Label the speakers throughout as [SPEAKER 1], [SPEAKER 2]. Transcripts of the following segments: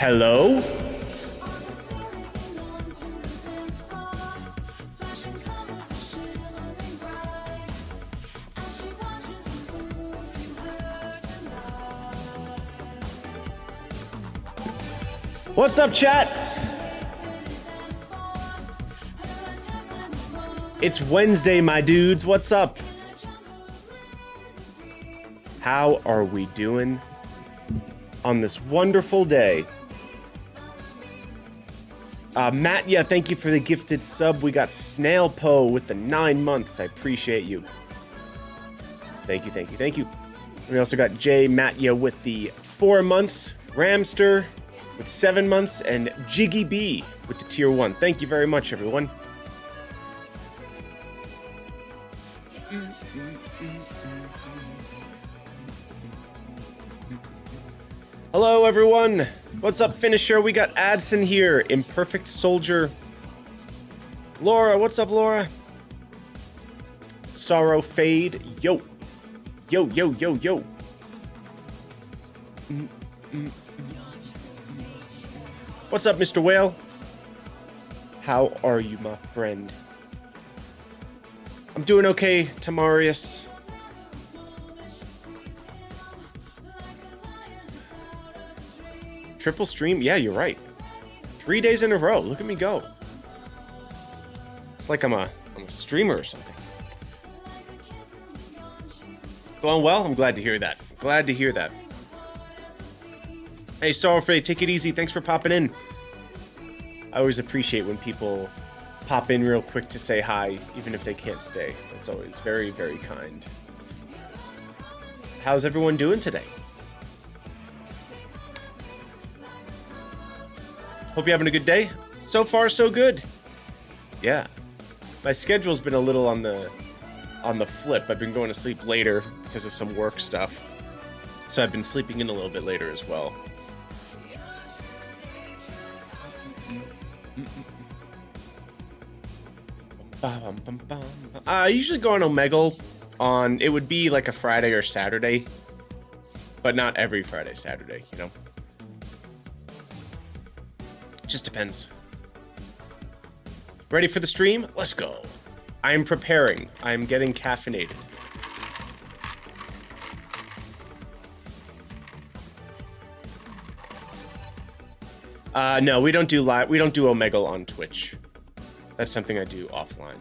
[SPEAKER 1] Hello? What's up, chat? It's Wednesday, my dudes. What's up? How are we doing on this wonderful day? Matt, yeah, thank you for the gifted sub. We got Snail Poe with the 9 months. I appreciate you. Thank you, thank you, thank you. We also got Jay Matya with the 4 months, Ramster with 7 months, and Jiggy B with the tier 1. Thank you very much, everyone. Hello, everyone. What's up, Finisher? We got Adson here. Imperfect Soldier. Laura, what's up, Laura? Sorrow Fade. Yo. Yo, yo, yo, yo. What's up, Mr. Whale? How are you, my friend? I'm doing okay, Tamarius. Triple stream? Yeah, you're right. 3 days in a row. Look at me go. It's like I'm a streamer or something. Going well? I'm glad to hear that. Glad to hear that. Hey, Sorrowfrey, take it easy. Thanks for popping in. I always appreciate when people pop in real quick to say hi, even if they can't stay. That's always very, very kind. How's everyone doing today? Hope you're having a good day. So far, so good. Yeah. My schedule's been a little on the flip. I've been going to sleep later because of some work stuff. So I've been sleeping in a little bit later as well. I usually go on Omegle on, it would be like a Friday or Saturday, but not every Friday, Saturday, you know? Just depends. Ready for the stream? Let's go. I am preparing. I am getting caffeinated. No, we don't do live. We don't do Omegle on Twitch. That's something I do offline.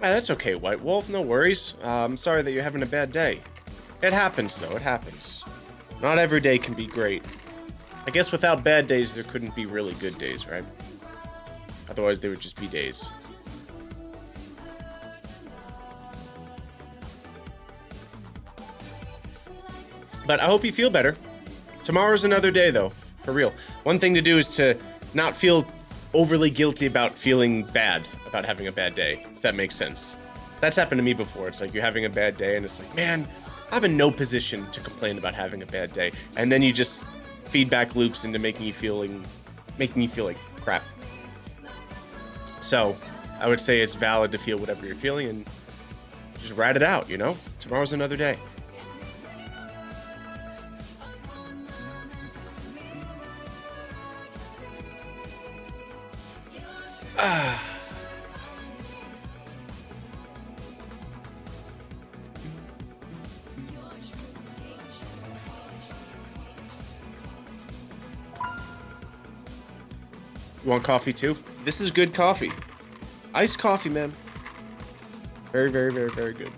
[SPEAKER 1] That's okay, White Wolf. No worries. I'm sorry that you're having a bad day. It happens, though. It happens. Not every day can be great. I guess without bad days, there couldn't be really good days, right? Otherwise, they would just be days. But I hope you feel better. Tomorrow's another day, though. For real. One thing to do is to not feel overly guilty about feeling bad about having a bad day, if that makes sense. That's happened to me before. It's like you're having a bad day, and it's like, man, I'm in no position to complain about having a bad day. And then you just feedback loops into making you feel like crap. So I would say it's valid to feel whatever you're feeling and just ride it out, you know? Tomorrow's another day. You want coffee too? This is good coffee. Iced coffee, man. Very, very, very, very good.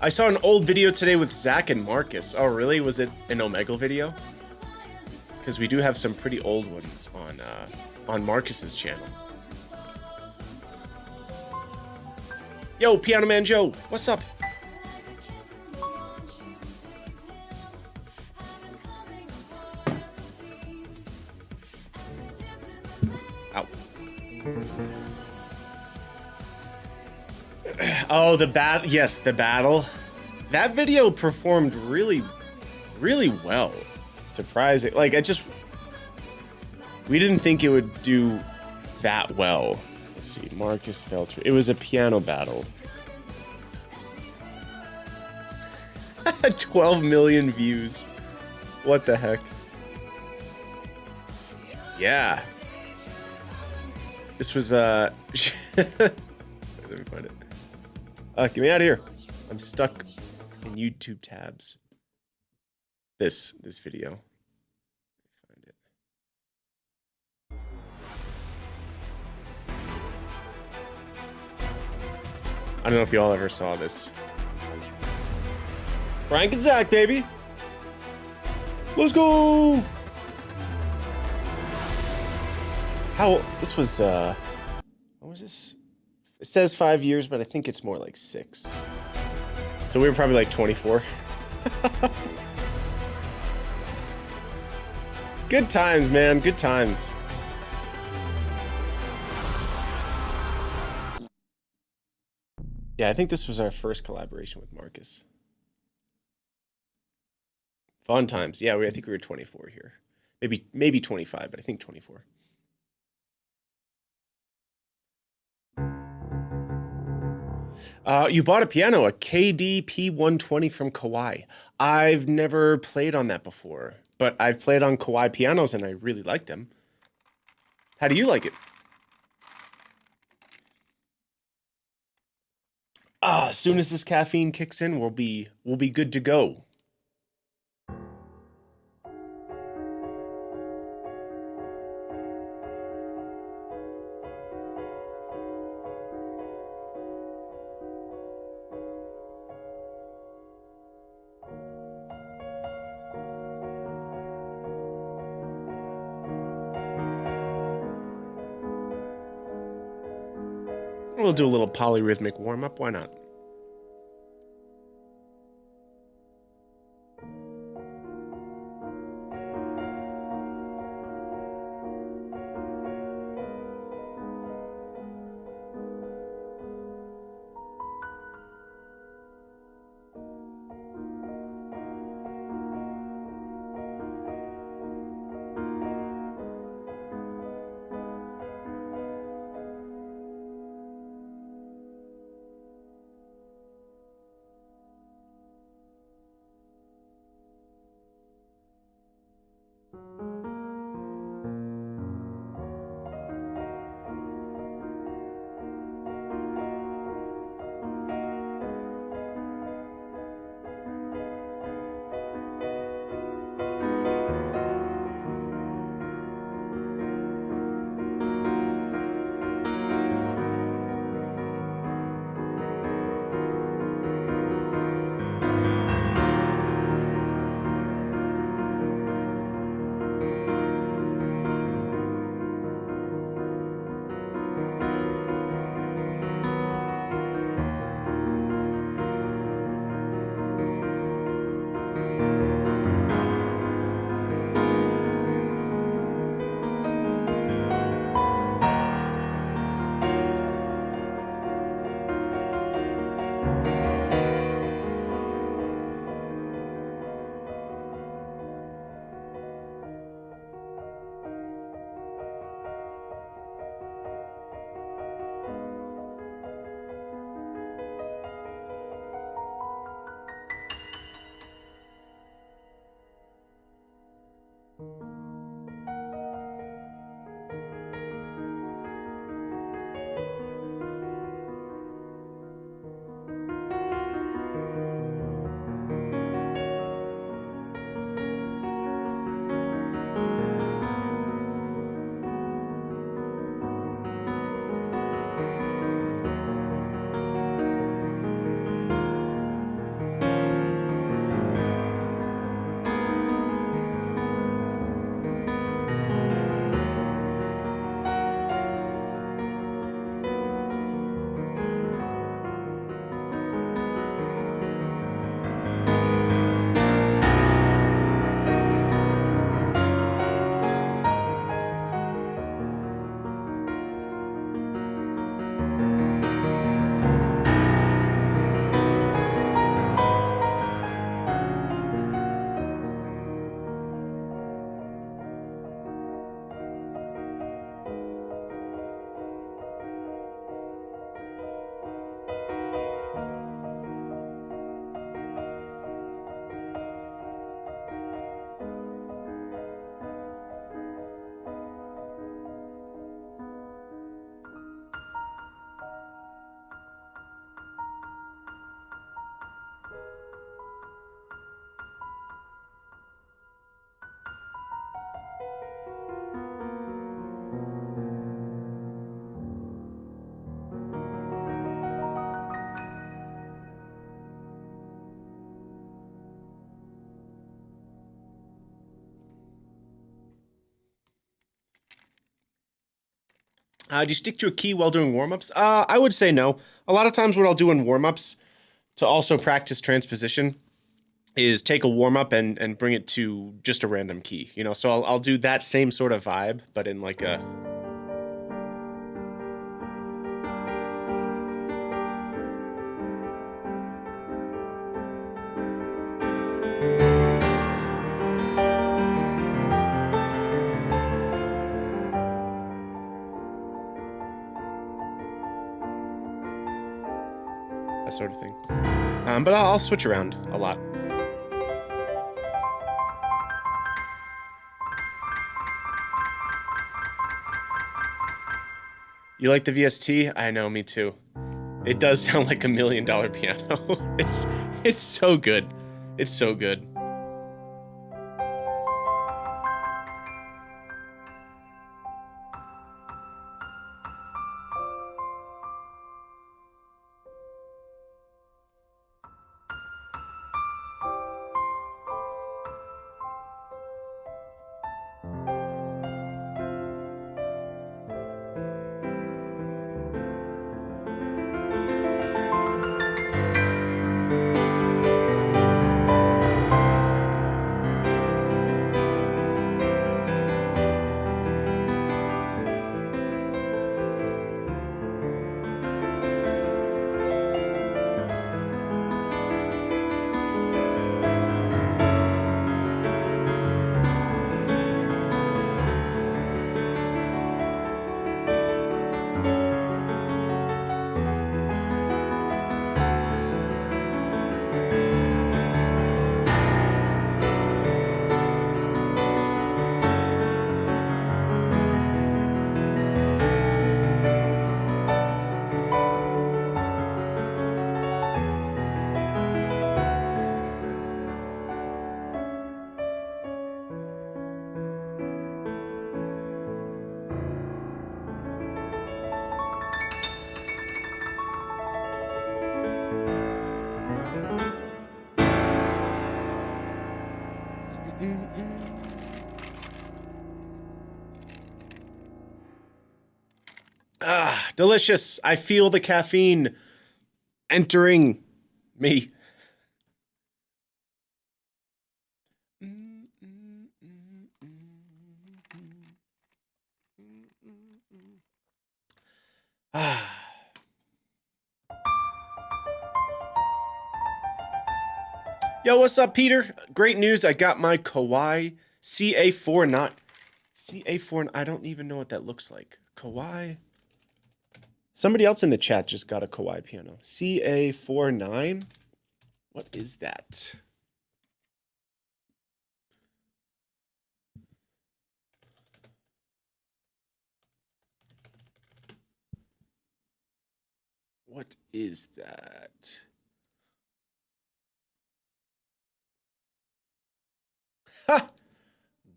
[SPEAKER 1] I saw an old video today with Zach and Marcus. Oh, really? Was it an Omegle video? Because we do have some pretty old ones on Marcus's channel. Yo, Piano Man Joe, what's up? Ow. Oh, the battle. Yes, the battle. That video performed really, really well. Surprising. Like, we didn't think it would do that well. Let's see, Marcus Belcher. It was a piano battle. 12 million views. What the heck? Yeah. This was, let me find it. Get me out of here. I'm stuck in YouTube tabs. This video. Find it. I don't know if y'all ever saw this. Frank and Zach, baby. Let's go. This was, what was this? It says 5 years, but I think it's more like 6. So we were probably like 24. Good times, man. Good times. Yeah, I think this was our first collaboration with Marcus. Fun times. Yeah, I think we were 24 here. Maybe 25, but I think 24. You bought a piano, a KD P120 from Kawai. I've never played on that before, but I've played on Kawai pianos and I really like them. How do you like it? As soon as this caffeine kicks in, we'll be good to go. We'll do a little polyrhythmic warm-up, why not? Do you stick to a key while doing warm-ups? I would say no. A lot of times what I'll do in warm-ups to also practice transposition is take a warm-up and bring it to just a random key, you know? So I'll do that same sort of vibe, but in like a... that sort of thing. But I'll switch around a lot. You like the VST? I know, me too. It does sound like $1 million piano. It's so good. It's so good. Ah, delicious. I feel the caffeine entering me. Ah. Yo, what's up, Peter? Great news. I got my Kawaii CA49. CA4, I don't even know what that looks like. Kawaii. Somebody else in the chat just got a Kawaii piano. CA49? What is that? What is that? Ha!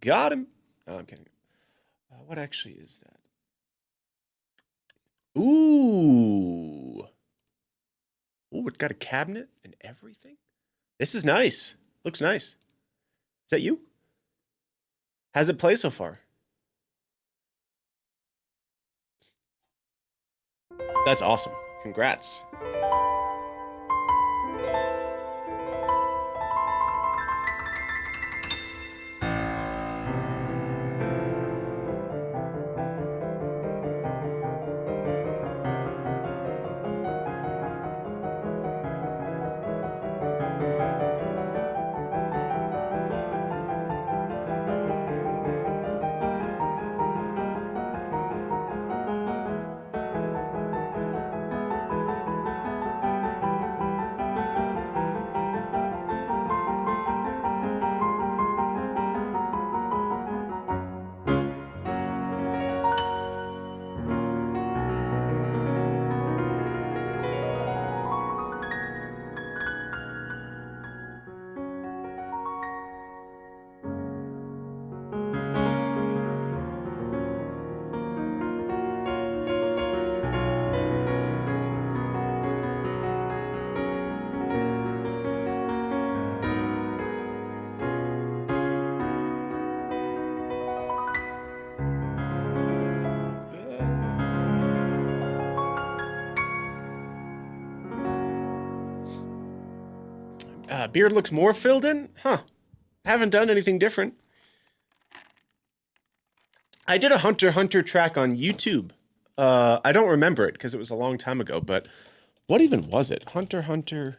[SPEAKER 1] Got him. No, I'm kidding. What actually is that? Ooh. Ooh, it's got a cabinet and everything. This is nice. Looks nice. Is that you? How's it play so far? That's awesome. Congrats. Beard looks more filled in? Huh. Haven't done anything different. I did a Hunter x Hunter track on YouTube. I don't remember it because it was a long time ago, but what even was it? Hunter x Hunter.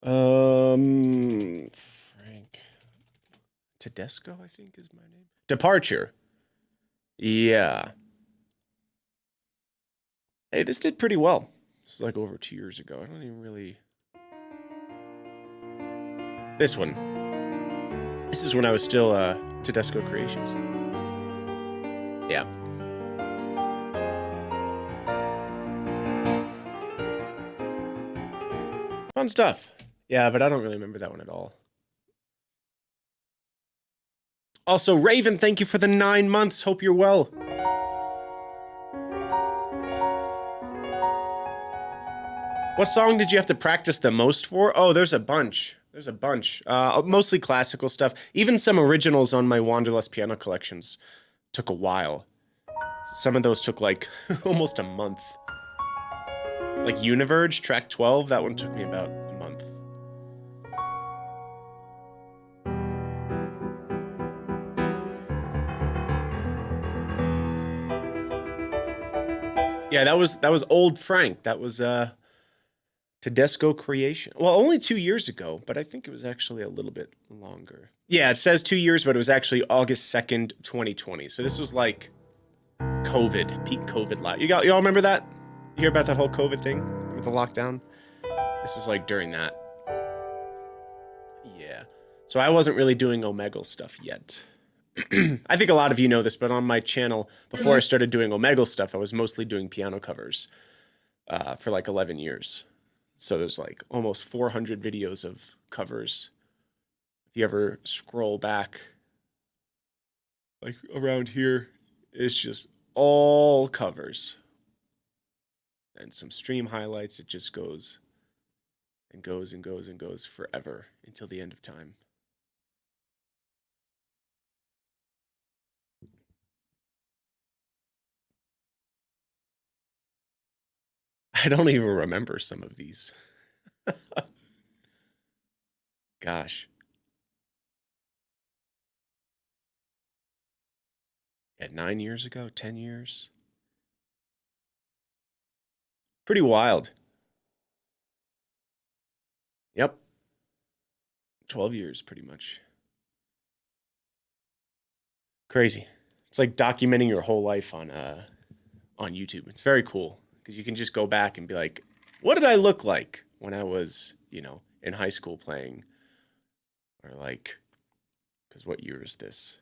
[SPEAKER 1] Frank. Tedesco, I think is my name. Departure. Yeah. Hey, this did pretty well. This is like over 2 years ago. I don't even really... This one. This is when I was still Tedesco Creations. Yeah. Fun stuff. Yeah, but I don't really remember that one at all. Also, Raven, thank you for the 9 months. Hope you're well. What song did you have to practice the most for? Oh, there's a bunch. There's a bunch. Mostly classical stuff. Even some originals on my Wanderlust piano collections took a while. Some of those took like almost a month. Like Univerge, track 12, that one took me about a month. Yeah, that was old Frank. That was Tedesco Creation. Well, only 2 years ago, but I think it was actually a little bit longer. Yeah, it says 2 years, but it was actually August 2nd, 2020. So this was like COVID, peak COVID live. Y'all remember that? You hear about that whole COVID thing with the lockdown? This was like during that. Yeah. So I wasn't really doing Omegle stuff yet. I think a lot of you know this, but on my channel, before I started doing Omegle stuff, I was mostly doing piano covers for like 11 years. So there's like almost 400 videos of covers. If you ever scroll back, like around here, it's just all covers. And some stream highlights. It just goes and goes and goes and goes forever until the end of time. I don't even remember some of these. Gosh. Yeah, 9 years ago, 10 years. Pretty wild. Yep. 12 years, pretty much. Crazy. It's like documenting your whole life on YouTube. It's very cool because you can just go back and be like, what did I look like when I was, you know, in high school playing? Or like, because what year is this?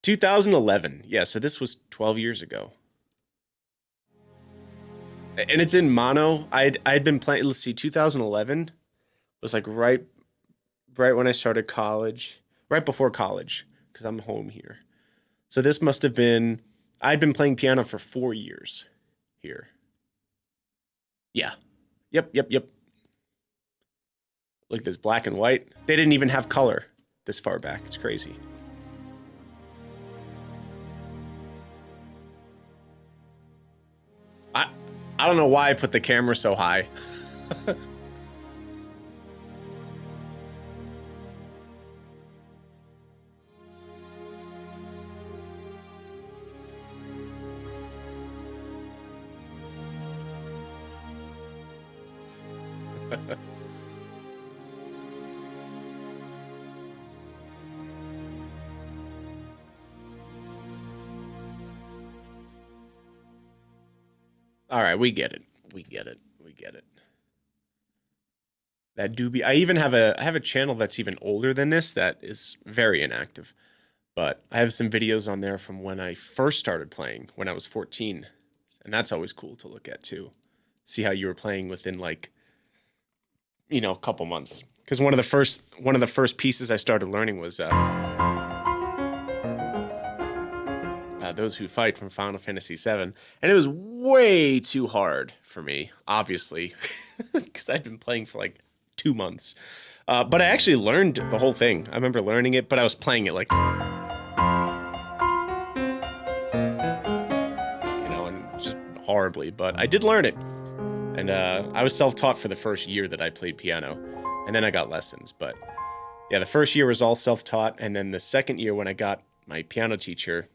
[SPEAKER 1] 2011. Yeah, so this was 12 years ago. And it's in mono. I'd been playing, let's see, 2011 was like right when I started college, right before college, because I'm home here. So this must have been, I'd been playing piano for 4 years here. Yeah. Yep. Look, this black and white. They didn't even have color this far back. It's crazy. I don't know why I put the camera so high. All right, we get it. That doobie. I even have a channel that's even older than this that is very inactive. But I have some videos on there from when I first started playing when I was 14. And that's always cool to look at too. See how you were playing within like, you know, a couple months. Because one of the first pieces I started learning was Those Who Fight from Final Fantasy VII. And it was way too hard for me, obviously, because I'd been playing for like 2 months. But I actually learned the whole thing. I remember learning it, but I was playing it like, you know, and just horribly. But I did learn it. And I was self-taught for the first year that I played piano. And then I got lessons. But yeah, the first year was all self-taught. And then the second year when I got my piano teacher,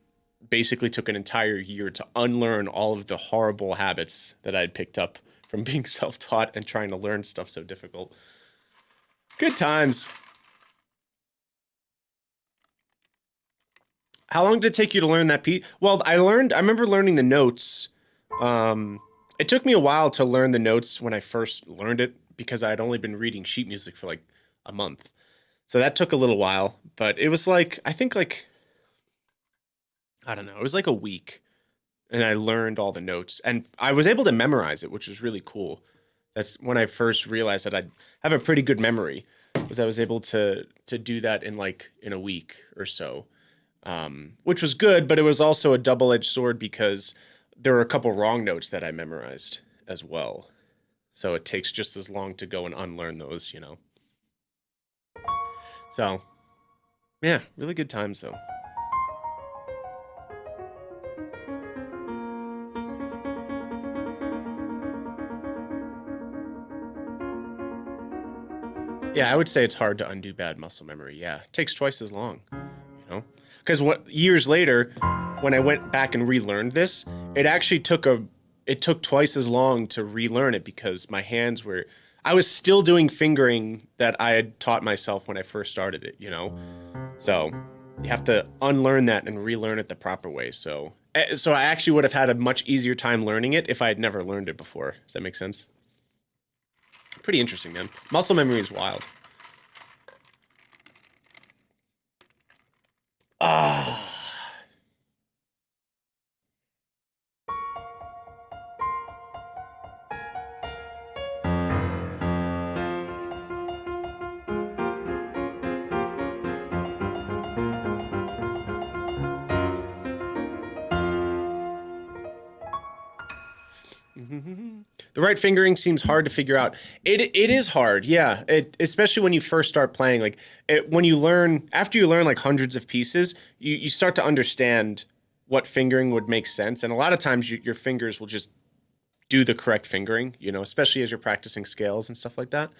[SPEAKER 1] basically took an entire year to unlearn all of the horrible habits that I'd picked up from being self-taught and trying to learn stuff so difficult. Good times. How long did it take you to learn that piece? Well, I remember learning the notes. It took me a while to learn the notes when I first learned it because I had only been reading sheet music for like a month. So that took a little while, but it was like, I think like, I don't know, it was like a week and I learned all the notes and I was able to memorize it, which was really cool. That's when I first realized that I'd have a pretty good memory, was I was able to do that in a week or so. Which was good, but it was also a double-edged sword because there were a couple wrong notes that I memorized as well. So it takes just as long to go and unlearn those, you know. So, yeah, really good times though. Yeah, I would say it's hard to undo bad muscle memory. Yeah, it takes twice as long, you know? Because years later, when I went back and relearned this, it actually took twice as long to relearn it because my hands were, I was still doing fingering that I had taught myself when I first started it, you know? So you have to unlearn that and relearn it the proper way. So I actually would have had a much easier time learning it if I had never learned it before. Does that make sense? Pretty interesting, man. Muscle memory is wild. Ah. The right fingering seems hard to figure out. It is hard, yeah. Especially when you first start playing. Like when you learn, after you learn like hundreds of pieces, you start to understand what fingering would make sense. And a lot of times your fingers will just do the correct fingering, you know, especially as you're practicing scales and stuff like that.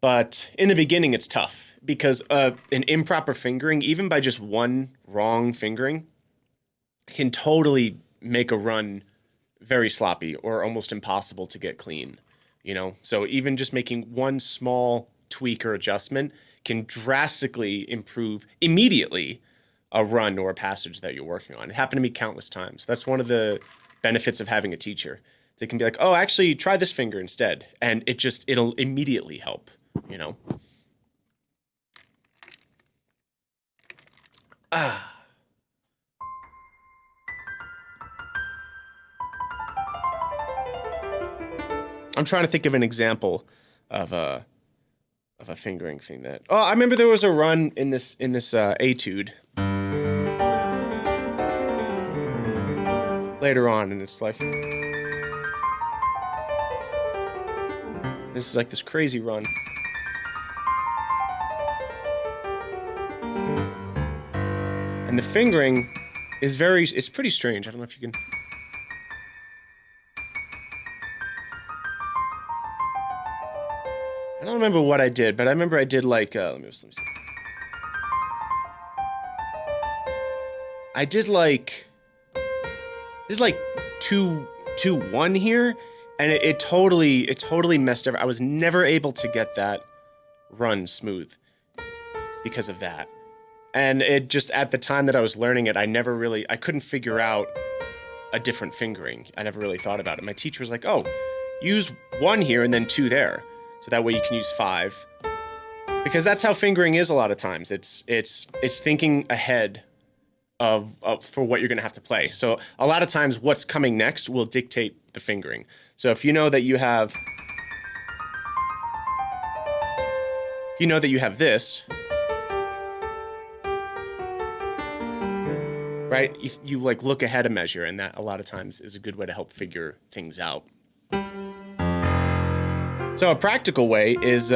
[SPEAKER 1] But in the beginning, it's tough because an improper fingering, even by just one wrong fingering, can totally make a run very sloppy or almost impossible to get clean, you know? So even just making one small tweak or adjustment can drastically improve immediately a run or a passage that you're working on. It happened to me countless times. That's one of the benefits of having a teacher. They can be like, oh, actually try this finger instead. And it'll immediately help, you know? I'm trying to think of an example of a fingering thing that. Oh, I remember there was a run in this etude later on, and it's like this is like this crazy run. And the fingering is it's pretty strange. I don't know if you can. I don't remember what I did, but I remember I did like, let me see. I did like 2-1 here, and it totally messed up. I was never able to get that run smooth because of that. And it just, at the time that I was learning it, I couldn't figure out a different fingering. I never really thought about it. My teacher was like, oh, use 1 here and then 2 there. So that way you can use 5. Because that's how fingering is a lot of times. It's thinking ahead of for what you're going to have to play. So a lot of times what's coming next will dictate the fingering. So if you know that you have this, right? You like look ahead a measure, and that a lot of times is a good way to help figure things out. So a practical way is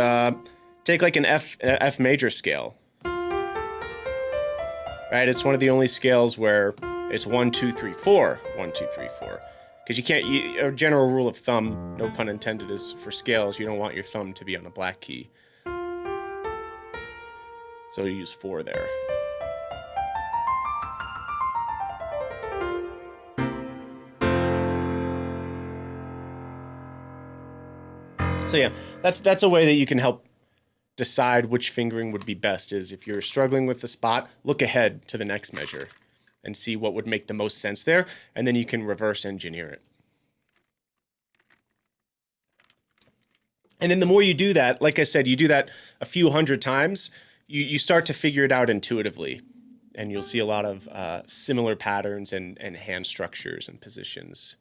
[SPEAKER 1] take like an F major scale, right? It's one of the only scales where it's 1, 2, 3, 4, 1, 2, 3, 4. Because you can't, a general rule of thumb, no pun intended, is for scales, you don't want your thumb to be on a black key. So you use 4 there. So yeah, that's a way that you can help decide which fingering would be best. Is if you're struggling with the spot, look ahead to the next measure and see what would make the most sense there, and then you can reverse engineer it. And then the more you do that, like I said, you do that a few hundred times, you start to figure it out intuitively, and you'll see a lot of similar patterns and hand structures and positions.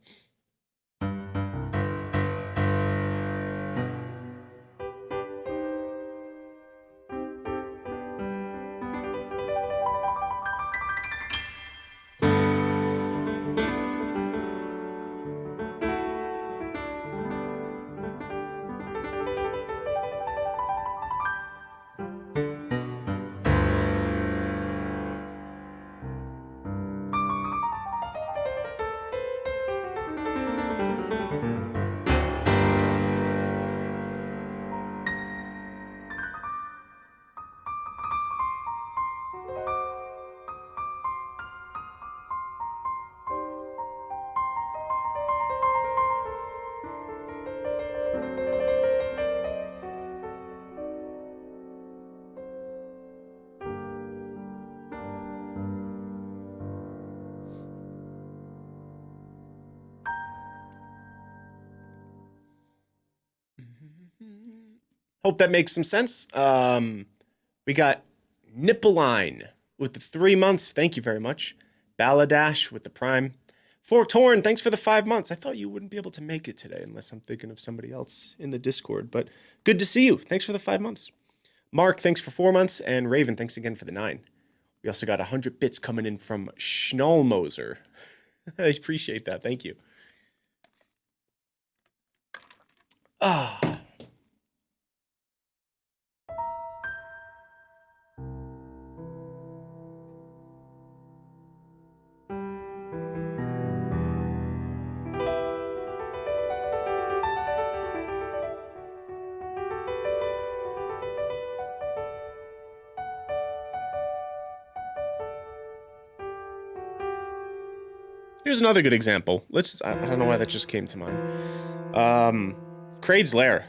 [SPEAKER 1] Hope that makes some sense. We got Nippeline with the 3 months. Thank you very much. Balladash with the Prime. Fork Torn, thanks for the 5 months. I thought you wouldn't be able to make it today unless I'm thinking of somebody else in the Discord, but good to see you. Thanks for the 5 months. Mark, thanks for 4 months. And Raven, thanks again for the 9. We also got 100 bits coming in from Schnallmoser. I appreciate that. Thank you. Here's another good example. I don't know why that just came to mind. Kraid's Lair.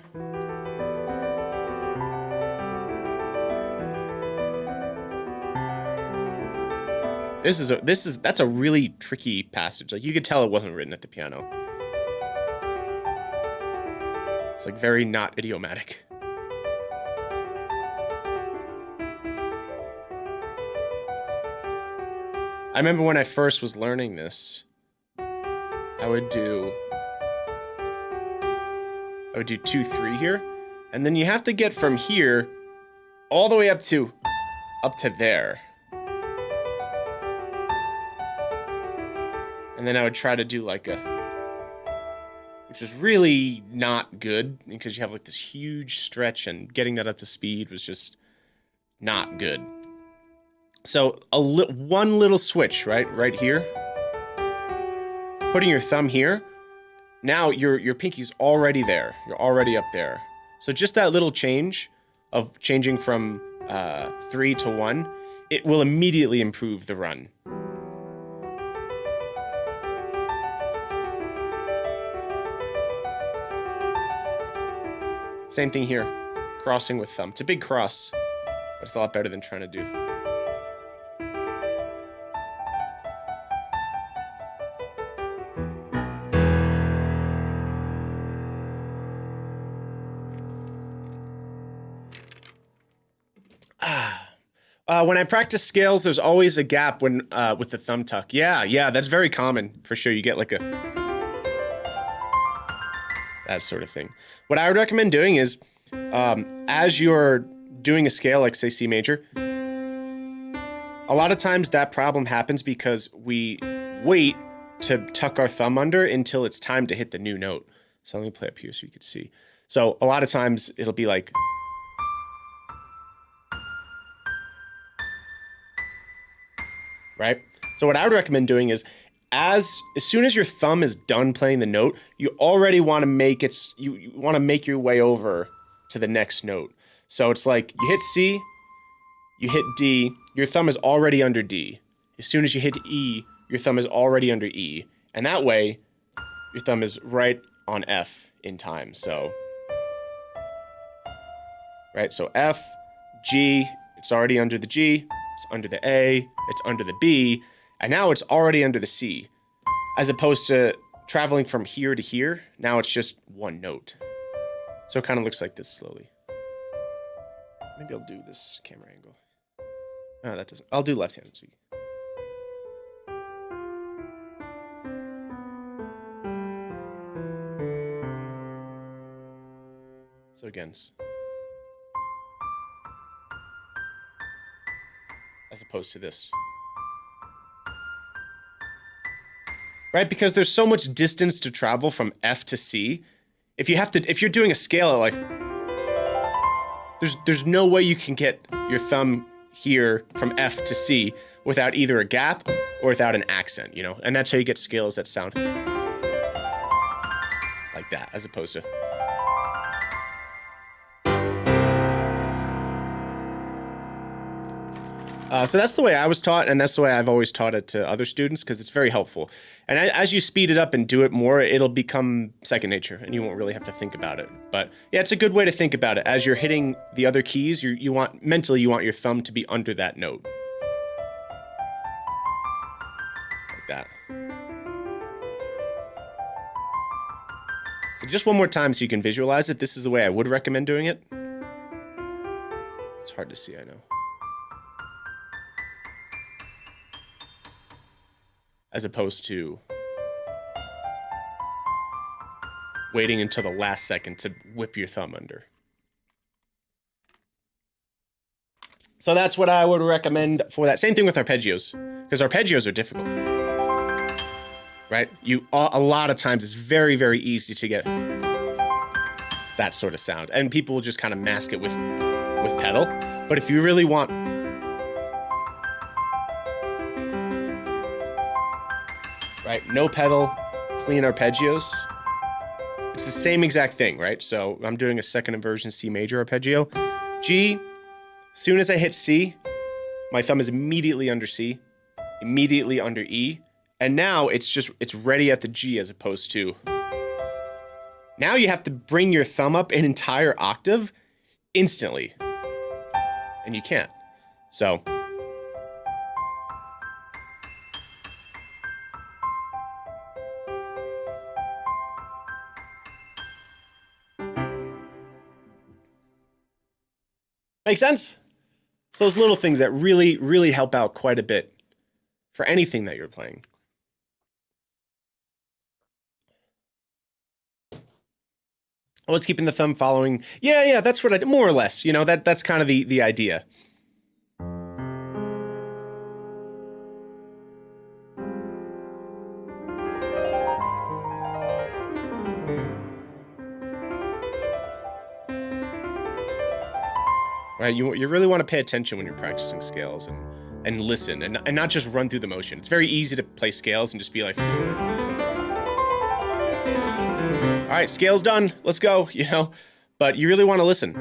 [SPEAKER 1] That's a really tricky passage. Like, you could tell it wasn't written at the piano. It's like very not idiomatic. I remember when I first was learning this, I would do 2, 3 here, and then you have to get from here all the way up to there. And then I would try to do like which was really not good because you have like this huge stretch, and getting that up to speed was just not good. So one little switch, right here. Putting your thumb here. Now your pinky's already there. You're already up there. So just that little change of changing from 3 to 1, it will immediately improve the run. Same thing here. Crossing with thumb. It's a big cross, but it's a lot better than trying to do. When I practice scales, there's always a gap when with the thumb tuck. Yeah, that's very common for sure. You get like that sort of thing. What I would recommend doing is, as you're doing a scale, like say C major, a lot of times that problem happens because we wait to tuck our thumb under until it's time to hit the new note. So let me play up here so you can see. So a lot of times it'll be like, right? So what I would recommend doing is, as soon as your thumb is done playing the note, you already want to make you want to make your way over to the next note. So it's like you hit C, you hit D, your thumb is already under D. As soon as you hit E, your thumb is already under E. And that way, your thumb is right on F in time, so. Right, so F, G, it's already under the G, it's under the A, it's under the B, and now it's already under the C. As opposed to traveling from here to here, now it's just one note. So it kind of looks like this slowly. Maybe I'll do this camera angle. Oh, that doesn't. I'll do left hand. So again, as opposed to this. Right? Because there's so much distance to travel from F to C. If you're doing a scale, like, there's no way you can get your thumb here from F to C without either a gap or without an accent, you know? And that's how you get scales that sound like that, as opposed to. So that's the way I was taught, and that's the way I've always taught it to other students, because it's very helpful. And as you speed it up and do it more, it'll become second nature, and you won't really have to think about it. But yeah, it's a good way to think about it. As you're hitting the other keys, you want your thumb to be under that note. Like that. So just one more time so you can visualize it. This is the way I would recommend doing it. It's hard to see, I know. As opposed to waiting until the last second to whip your thumb under. So that's what I would recommend for that. Same thing with arpeggios, because arpeggios are difficult, right? A lot of times it's very, very easy to get that sort of sound, and people will just kind of mask it with pedal. But if you really want, right, no pedal, clean arpeggios, it's the same exact thing, right? So I'm doing a second inversion C major arpeggio. G, soon as I hit C, my thumb is immediately under C, immediately under E, and now it's ready at the G as opposed to. Now you have to bring your thumb up an entire octave instantly, and you can't. So. Make sense? So those little things that really, really help out quite a bit for anything that you're playing. Oh, it's keeping the thumb following. Yeah, that's what I did, more or less. You know, that's kind of the idea. Right, you really want to pay attention when you're practicing scales and listen and not just run through the motion. It's very easy to play scales and just be like, all right, scale's done, let's go, you know? But you really want to listen.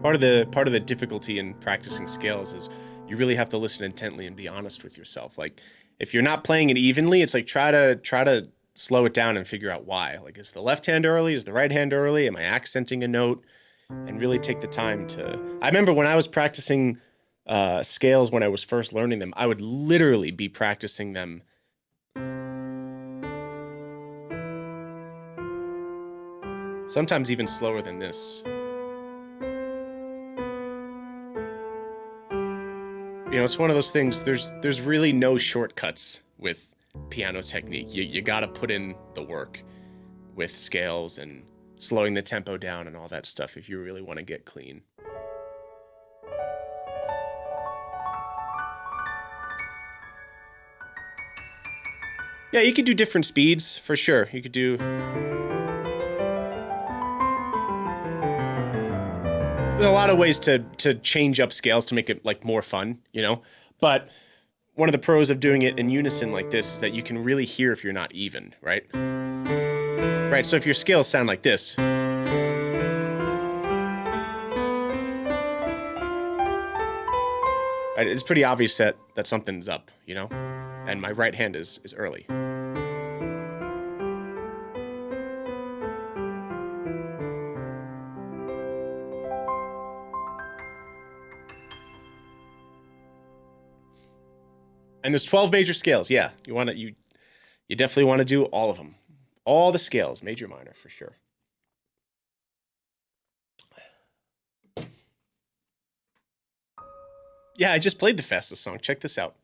[SPEAKER 1] Part of the difficulty in practicing scales is you really have to listen intently and be honest with yourself. Like, if you're not playing it evenly, it's like try to slow it down and figure out why. Like, is the left hand early? Is the right hand early? Am I accenting a note? And really take the time to. I remember when I was practicing scales when I was first learning them, I would literally be practicing them sometimes even slower than this. You know, it's one of those things, there's really no shortcuts with piano technique. You gotta put in the work with scales and slowing the tempo down and all that stuff if you really want to get clean. Yeah, you could do different speeds, for sure. You could do. There's a lot of ways to change up scales to make it like more fun, you know? But one of the pros of doing it in unison like this is that you can really hear if you're not even, right? Right, so if your scales sound like this, right, it's pretty obvious that something's up, you know? And my right hand is early. And there's 12 major scales. Yeah, you definitely want to do all of them. All the scales, major, minor, for sure. Yeah, I just played the fastest song. Check this out.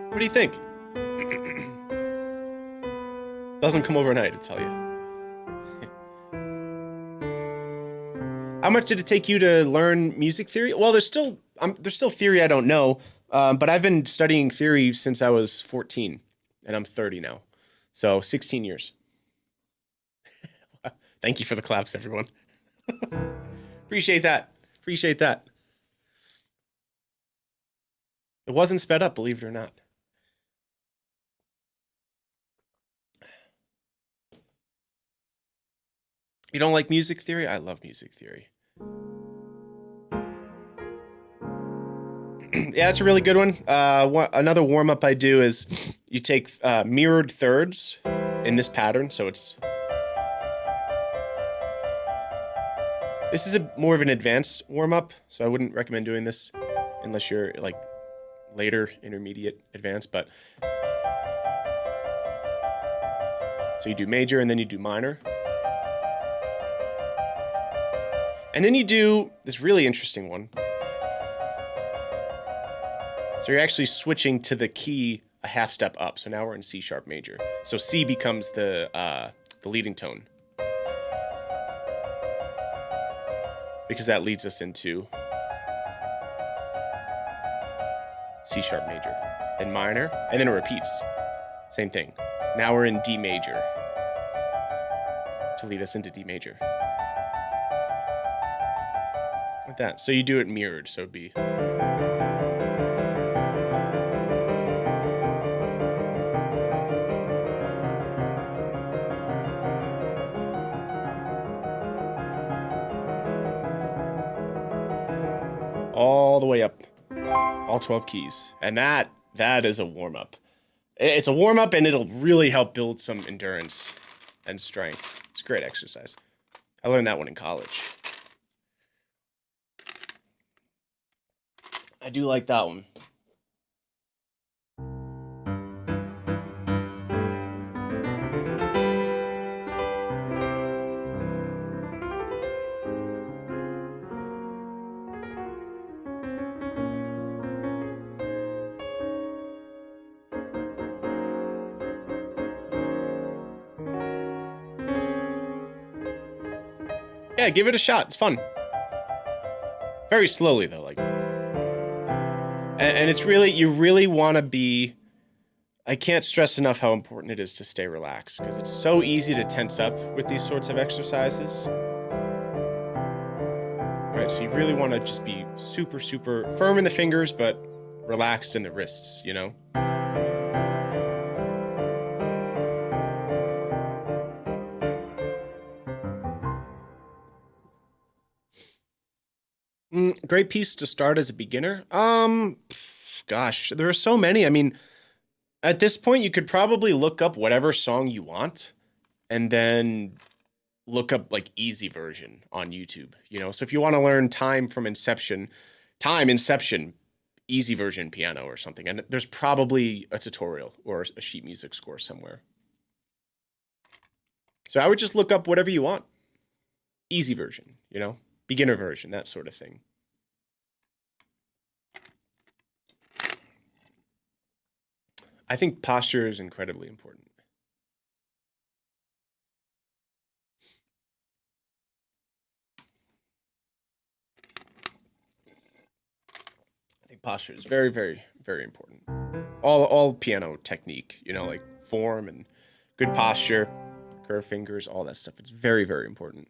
[SPEAKER 1] What do you think? Doesn't come overnight, I tell you. How much did it take you to learn music theory? Well, there's still theory I don't know, but I've been studying theory since I was 14, and I'm 30 now, so 16 years. Thank you for the claps, everyone. Appreciate that. Appreciate that. It wasn't sped up, believe it or not. You don't like music theory? I love music theory. Yeah, that's a really good one. Another warm-up I do is you take mirrored thirds in this pattern. So it's... This is more of an advanced warm-up, so I wouldn't recommend doing this unless you're like later intermediate advanced, but... So you do major and then you do minor. And then you do this really interesting one. So you're actually switching to the key a half step up. So now we're in C sharp major. So C becomes the leading tone. Because that leads us into C sharp major. Then minor, and then it repeats. Same thing. Now we're in D major to lead us into D major. Like that. So you do it mirrored, so it'd be... all the way up, all 12 keys. And that is a warm-up. It's a warm-up, and it'll really help build some endurance and strength. It's a great exercise. I learned that one in college. I do like that one. Yeah, give it a shot. It's fun. Very slowly, though, like... And it's really, you really want to be... I can't stress enough how important it is to stay relaxed, because it's so easy to tense up with these sorts of exercises. Right, so you really want to just be super, super firm in the fingers, but relaxed in the wrists, you know? Great piece to start as a beginner. Gosh, there are so many. I mean, at this point, you could probably look up whatever song you want and then look up like easy version on YouTube, you know? So if you want to learn time Inception, easy version piano or something, and there's probably a tutorial or a sheet music score somewhere. So I would just look up whatever you want. Easy version, you know? Beginner version, that sort of thing. I think posture is incredibly important. I think posture is very, very, very important. All piano technique, you know, like form and good posture, curved fingers, all that stuff. It's very, very important.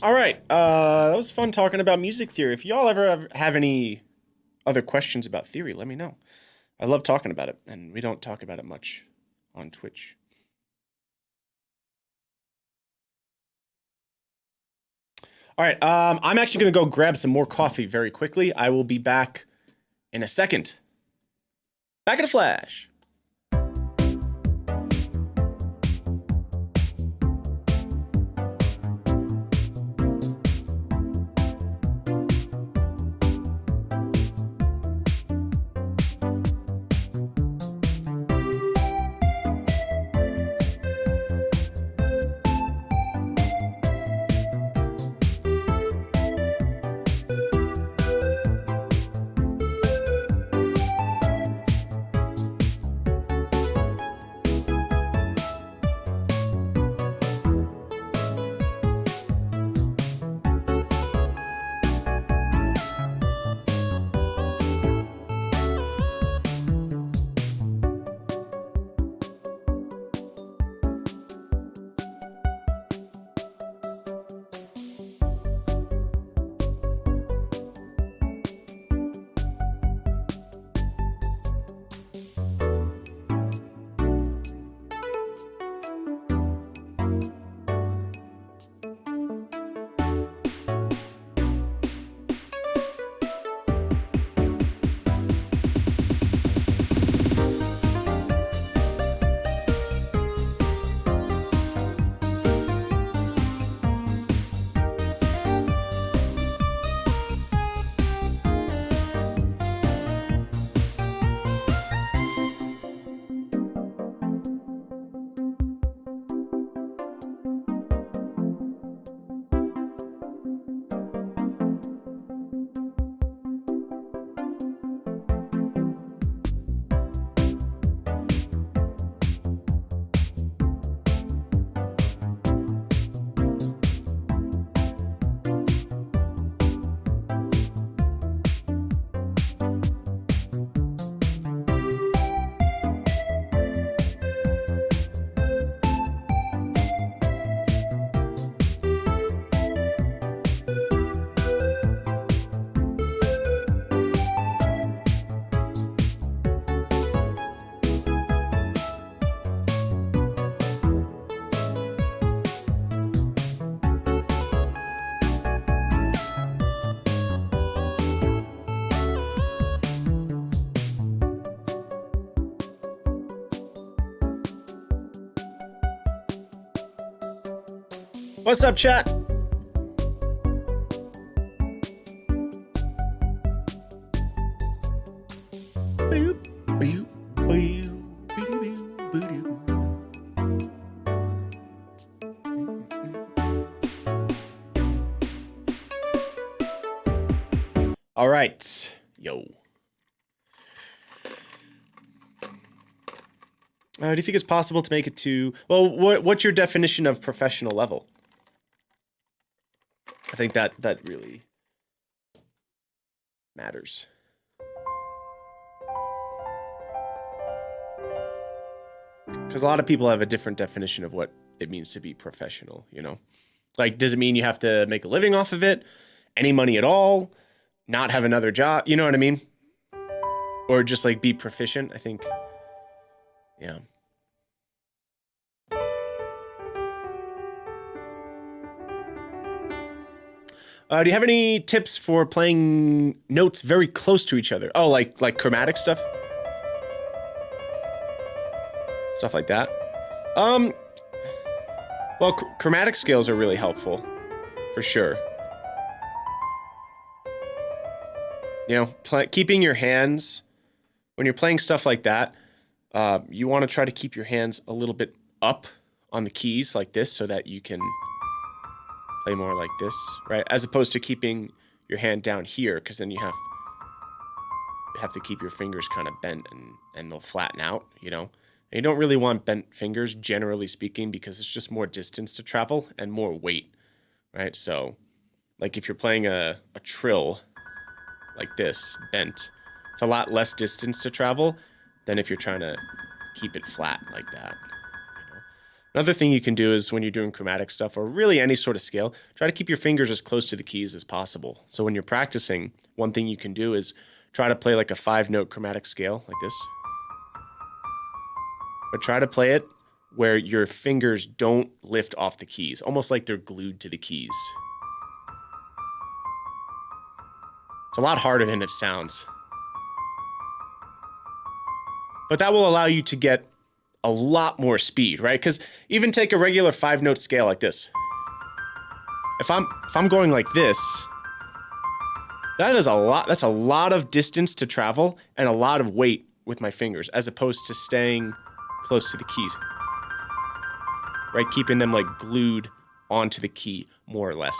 [SPEAKER 1] All right. That was fun talking about music theory. If y'all ever have any other questions about theory, let me know. I love talking about it, and we don't talk about it much on Twitch. All right. I'm actually going to go grab some more coffee very quickly. I will be back in a second. Back in a flash. What's up, chat? All right, yo. Do you think it's possible to make it to, well, what's your definition of professional level? I think that really matters. Because a lot of people have a different definition of what it means to be professional, you know? Like, does it mean you have to make a living off of it? Any money at all? Not have another job? You know what I mean? Or just, like, be proficient, I think. Yeah. Do you have any tips for playing notes very close to each other? Oh, like chromatic stuff? Stuff like that. Well, chromatic scales are really helpful, for sure. You know, keeping your hands, when you're playing stuff like that, you want to try to keep your hands a little bit up on the keys like this so that you can play more like this, right? As opposed to keeping your hand down here, because then you have to keep your fingers kind of bent and they'll flatten out, you know? And you don't really want bent fingers, generally speaking, because it's just more distance to travel and more weight, right? So, like if you're playing a trill like this, bent, it's a lot less distance to travel than if you're trying to keep it flat like that. You know? Another thing you can do is when you're doing chromatic stuff or really any sort of scale, try to keep your fingers as close to the keys as possible. So when you're practicing, one thing you can do is try to play like a 5-note chromatic scale like this. But try to play it where your fingers don't lift off the keys, almost like they're glued to the keys. It's a lot harder than it sounds. But that will allow you to get a lot more speed, right? Because even take a regular 5-note scale like this. If I'm going like this, that's a lot of distance to travel and a lot of weight with my fingers, as opposed to staying close to the keys. Right? Keeping them like glued onto the key, more or less.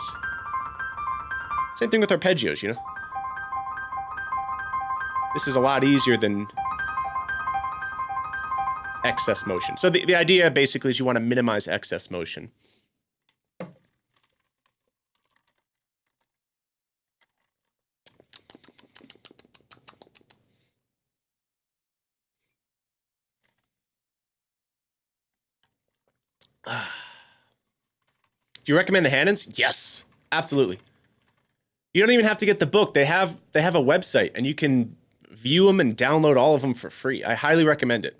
[SPEAKER 1] Same thing with arpeggios, you know? This is a lot easier than excess motion. So the idea basically is you want to minimize excess motion. Do you recommend the Hanons? Yes, absolutely. You don't even have to get the book. They have a website and you can view them and download all of them for free. I highly recommend it.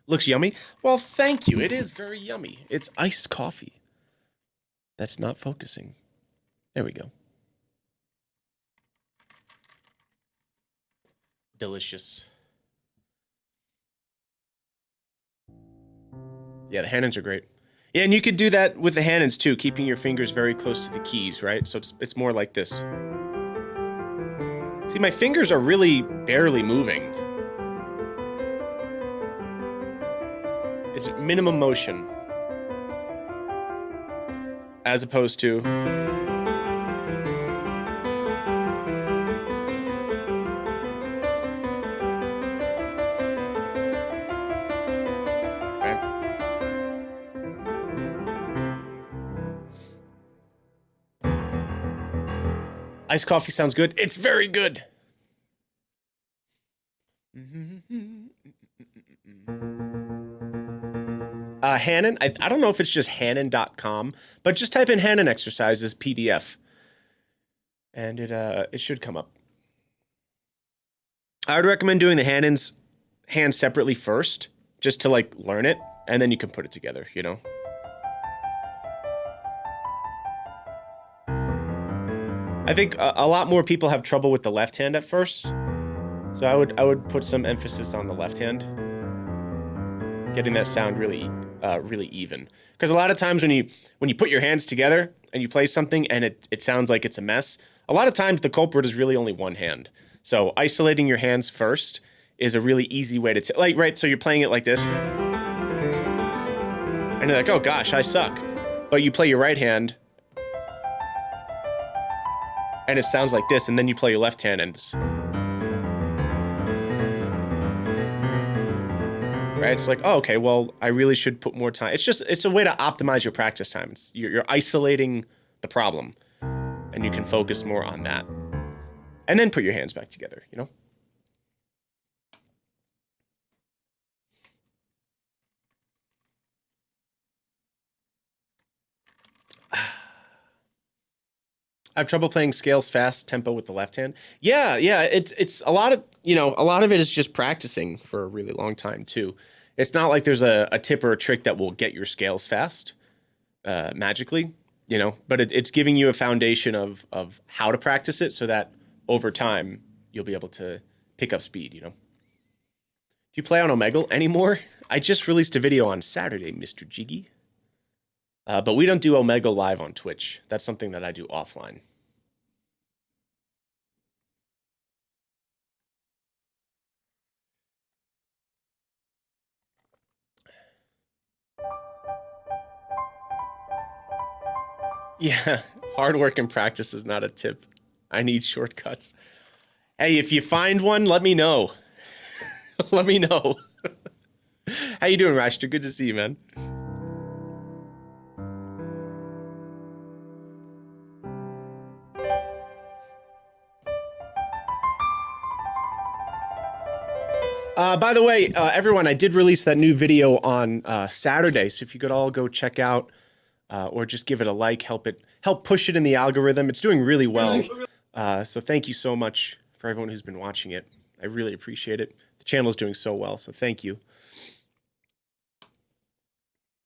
[SPEAKER 1] Looks yummy. Well, thank you. It is very yummy. It's iced coffee. That's not focusing. There we go. Delicious. Yeah, the Hanons are great. Yeah, and you could do that with the Hanons too, keeping your fingers very close to the keys, right? So it's more like this. See, my fingers are really barely moving. It's minimum motion. As opposed to... Iced coffee sounds good. It's very good. Hanon, I don't know if it's just Hanon.com, but just type in Hanon exercises PDF. And it should come up. I would recommend doing the Hanons hands separately first, just to like learn it, and then you can put it together, you know? I think a lot more people have trouble with the left hand at first. So I would put some emphasis on the left hand. Getting that sound really even. Because a lot of times when you put your hands together and you play something and it sounds like it's a mess, a lot of times the culprit is really only one hand. So isolating your hands first is a really easy way to like, right, so you're playing it like this. And you're like, oh gosh, I suck. But you play your right hand and it sounds like this, and then you play your left hand and it's... Right? It's like, oh, okay, well, I really should put more time. It's a way to optimize your practice time. You're isolating the problem, and you can focus more on that. And then put your hands back together, you know? I have trouble playing scales fast tempo with the left hand. Yeah, it's a lot of, a lot of it is just practicing for a really long time too. It's not like there's a tip or a trick that will get your scales fast magically, but it's giving you a foundation of how to practice it so that over time you'll be able to pick up speed, Do you play on Omegle anymore? I just released a video on Saturday, Mr. Jiggy. But we don't do Omegle live on Twitch. That's something that I do offline. Yeah, hard work and practice is not a tip. I need shortcuts. Hey, if you find one, let me know. Let me know. How you doing, Rashter? Good to see you, man. By the way, everyone, I did release that new video on Saturday, so if you could all go check out or just give it a like, help push it in the algorithm. It's doing really well. So thank you so much for everyone who's been watching it. I really appreciate it. The channel is doing so well, so thank you.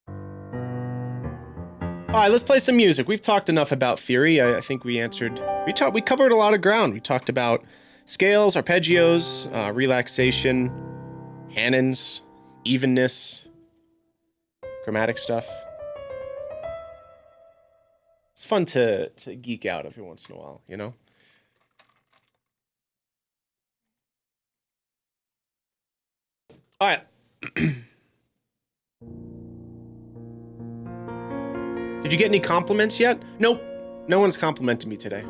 [SPEAKER 1] All right, let's play some music. We've talked enough about theory. I think we covered a lot of ground. We talked about scales, arpeggios, relaxation, canons, evenness, chromatic stuff. It's fun to geek out every once in a while, you know? All right. Did you get any compliments yet? Nope. No one's complimented me today.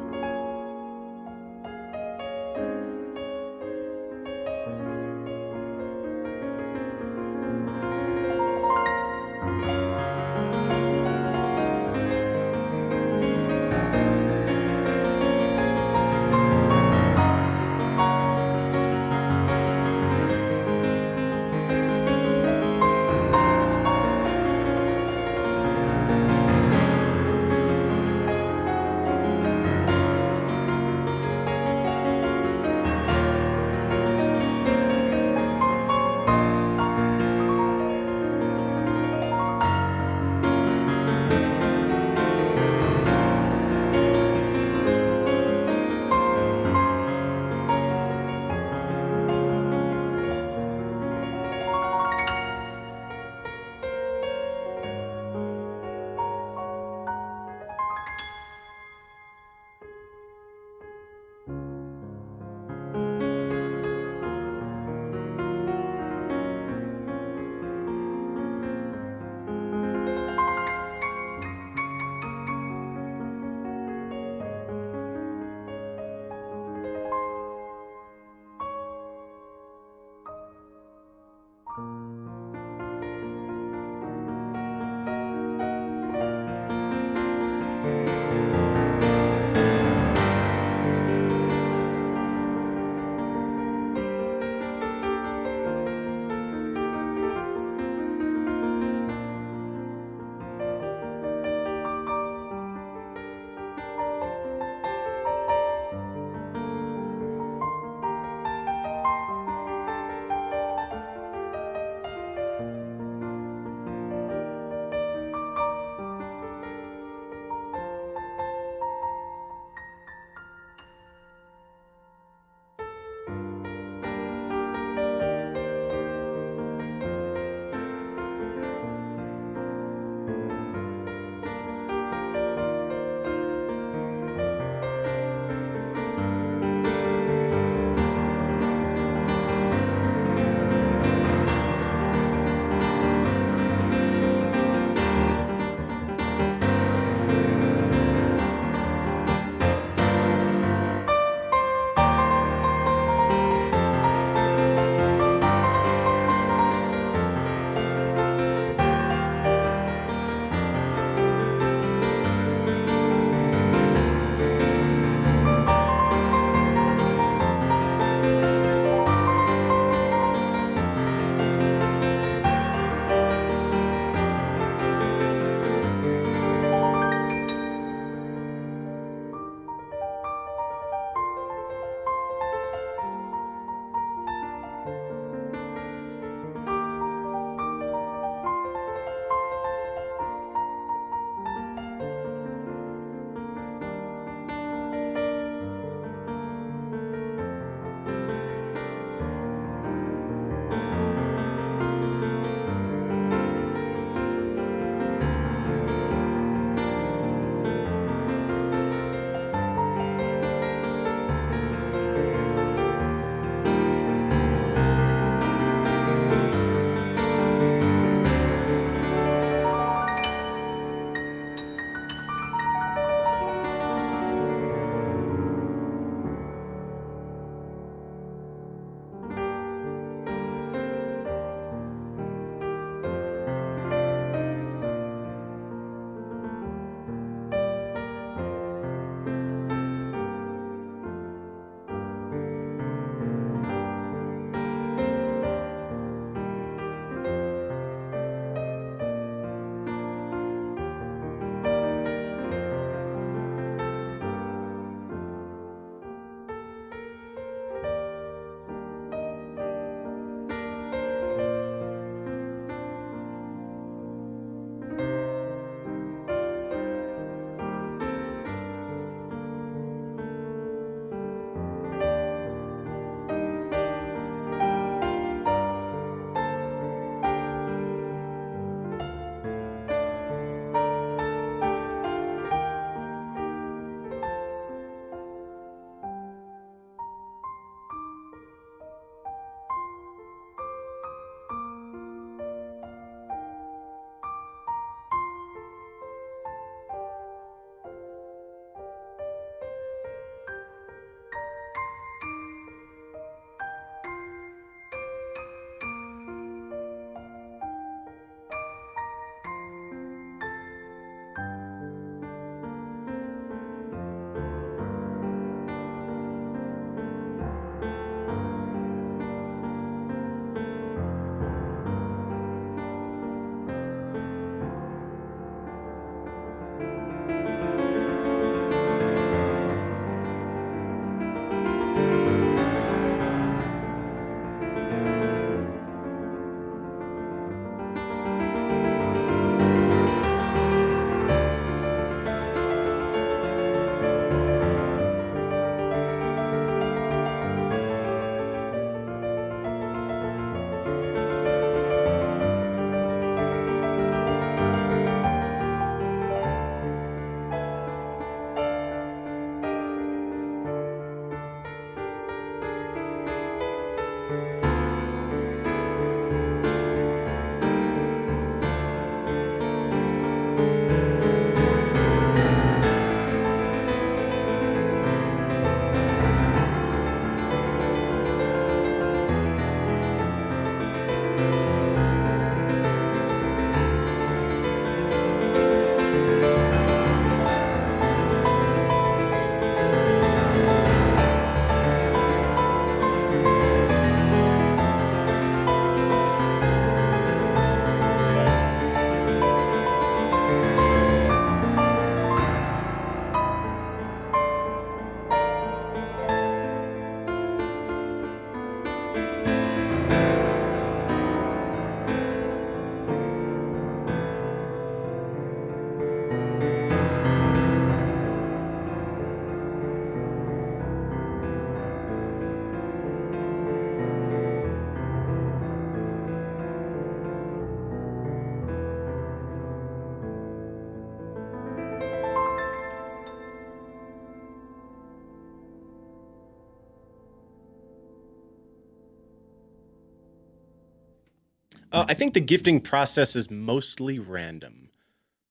[SPEAKER 1] I think the gifting process is mostly random,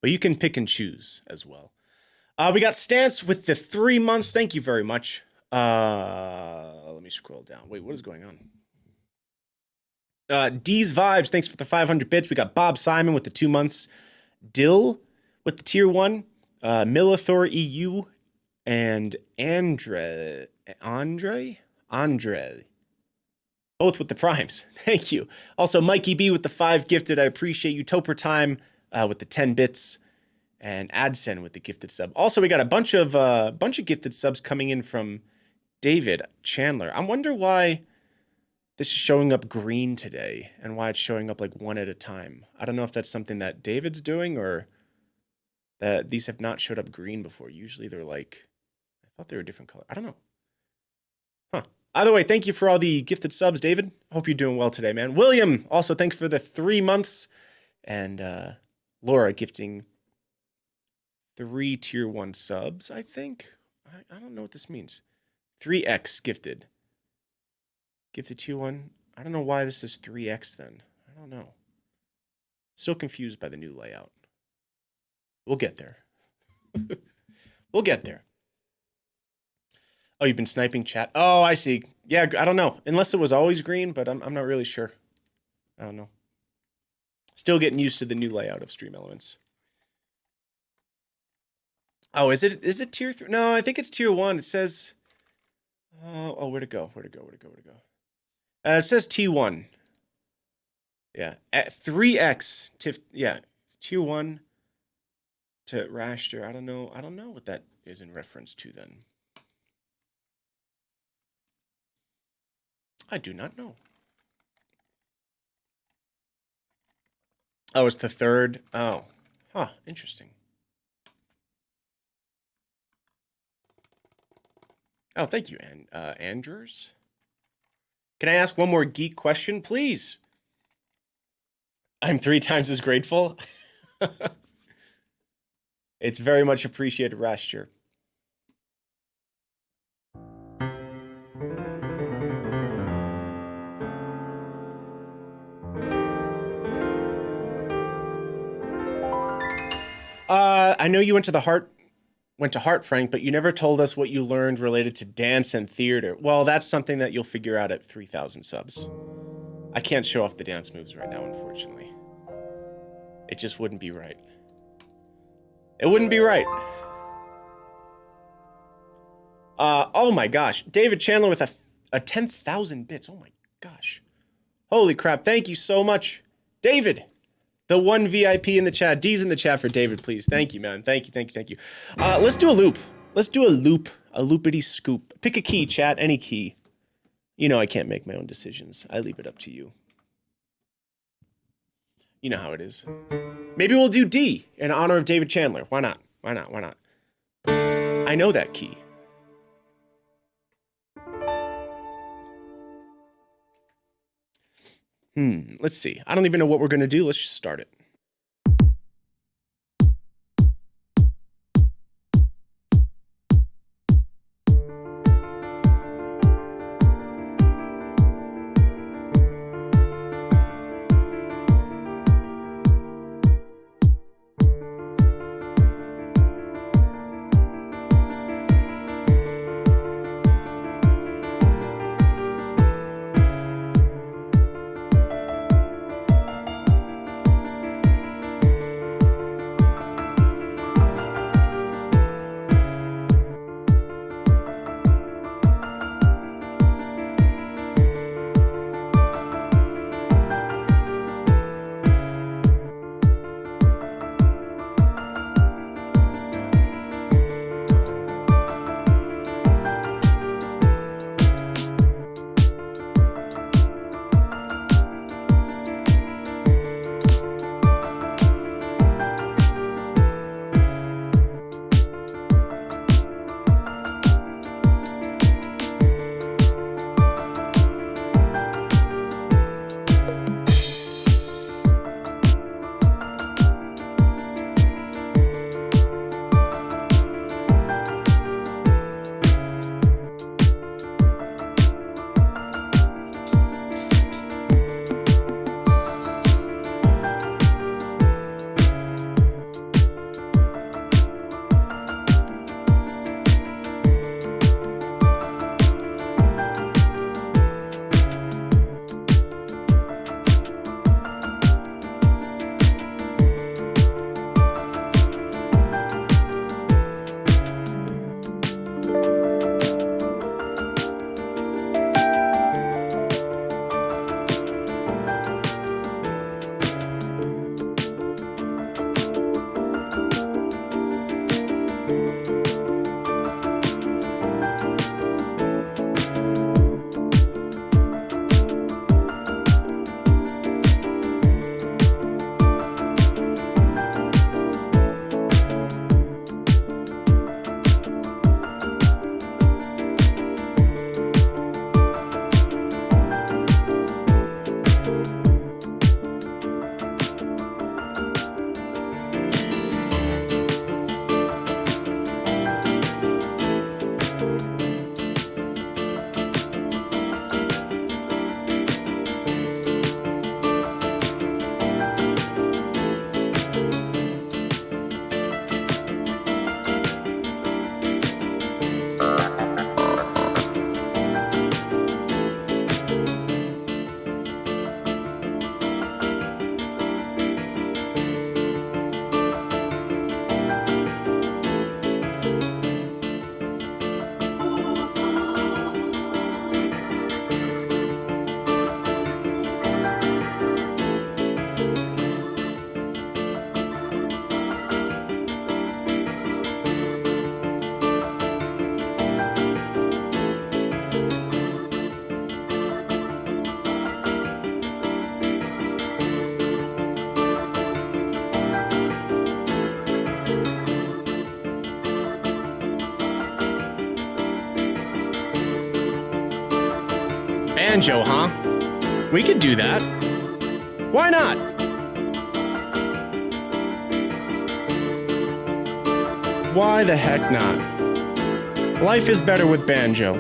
[SPEAKER 1] but you can pick and choose as well. We got Stance with the 3 months. Thank you very much. Let me scroll down. Wait, what is going on? D's Vibes, thanks for the 500 bits. We got Bob Simon with the 2 months. Dill with the tier 1. Milithor EU and Andre, both with the primes. Thank you. Also, Mikey B with the 5 gifted. I appreciate you. Toper Time with the 10 bits. And Adsen with the gifted sub. Also, we got a bunch of gifted subs coming in from David Chandler. I wonder why this is showing up green today and why it's showing up like one at a time. I don't know if that's something that David's doing or that these have not showed up green before. Usually they're like, I thought they were a different color. I don't know. Huh. Either way, thank you for all the gifted subs, David. Hope you're doing well today, man. William, also thanks for the 3 months. And Laura gifting 3 tier 1 subs, I think. I don't know what this means. 3x gifted. Gifted tier 1. I don't know why this is 3x then. I don't know. Still confused by the new layout. We'll get there. We'll get there. Oh, you've been sniping chat? Oh, I see. Yeah, I don't know. Unless it was always green, but I'm not really sure. I don't know. Still getting used to the new layout of Stream Elements. Oh, is it tier 3? No, I think it's tier 1. It says, where'd it go? It says T1. Yeah, at 3x. Yeah, tier 1 to raster. I don't know what that is in reference to then. I do not know. Oh, it's the 3rd. Oh, huh, interesting. Oh, thank you, Andrews. Can I ask one more geek question, please? I'm 3 times as grateful. It's very much appreciated, Rasture. I know you went to Heart, Frank, but you never told us what you learned related to dance and theater. Well, that's something that you'll figure out at 3,000 subs. I can't show off the dance moves right now, unfortunately. It just wouldn't be right. It wouldn't be right. Oh my gosh. David Chandler with a 10,000 bits. Oh my gosh. Holy crap. Thank you so much. David. The one VIP in the chat. D's in the chat for David, please. Thank you, man. Thank you. Let's do a loop. Let's do a loop. A loopity scoop. Pick a key, chat. Any key. You know I can't make my own decisions. I leave it up to you. You know how it is. Maybe we'll do D in honor of David Chandler. Why not? I know that key. Let's see. I don't even know what we're going to do. Let's just start it. banjo, huh? We could do that. Why not? Why the heck not? Life is better with banjo.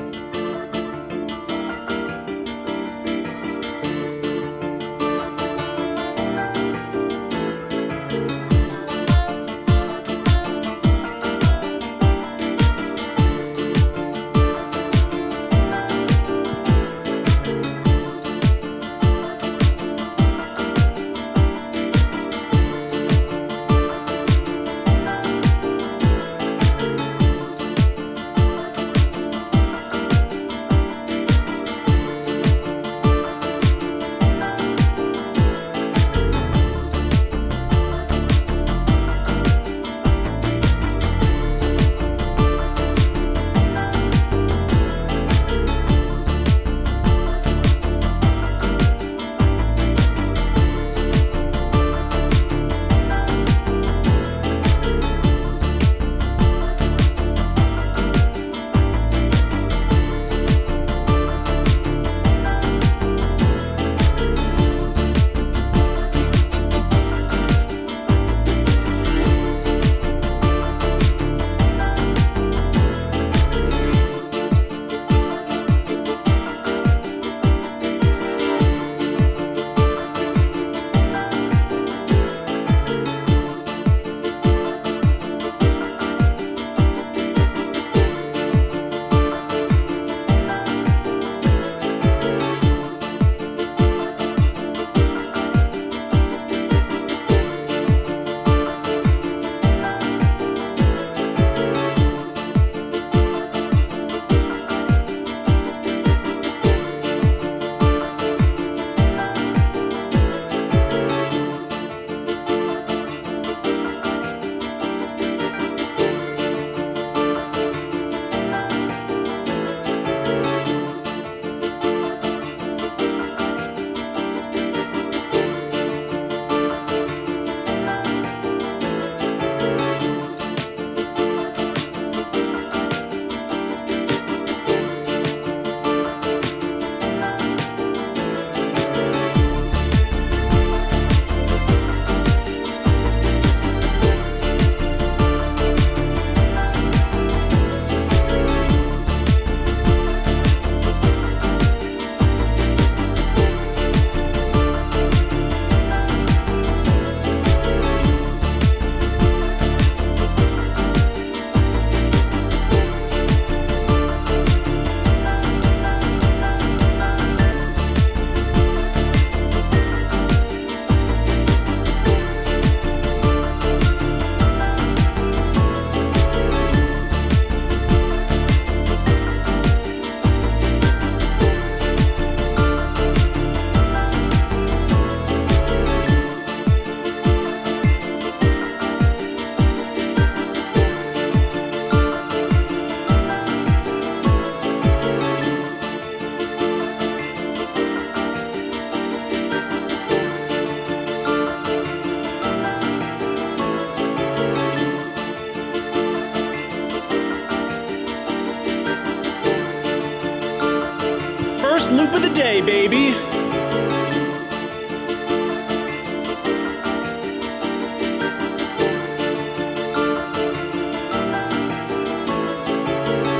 [SPEAKER 1] First loop of the day, baby.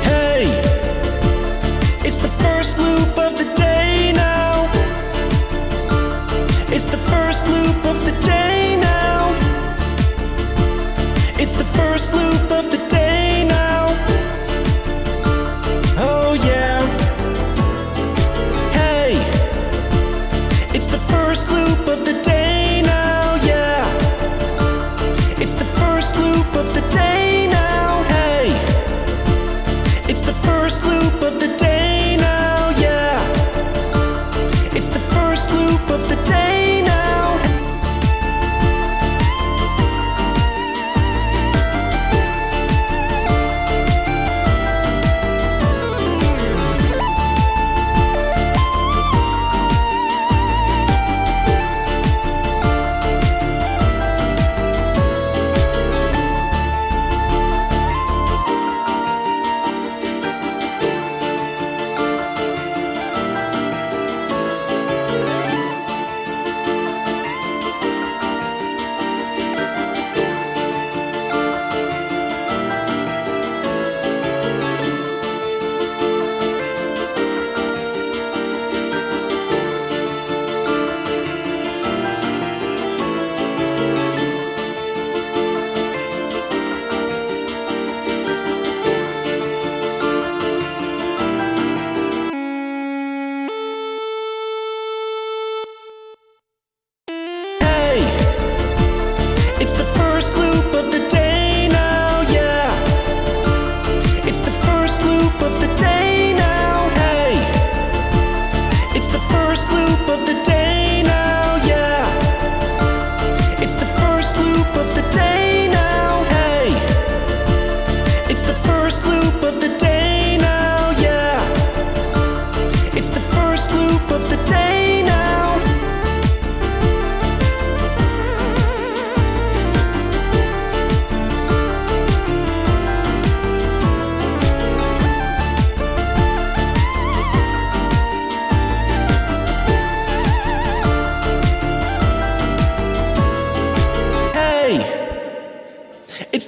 [SPEAKER 1] Hey, it's the first loop of the day now. It's the first loop of the day now. It's the first loop of the day now. Oh yeah. Hey, it's the first loop of the day now, yeah. It's the first loop of the day now. Hey, it's the first loop of the day now, yeah. It's the first loop of the day now.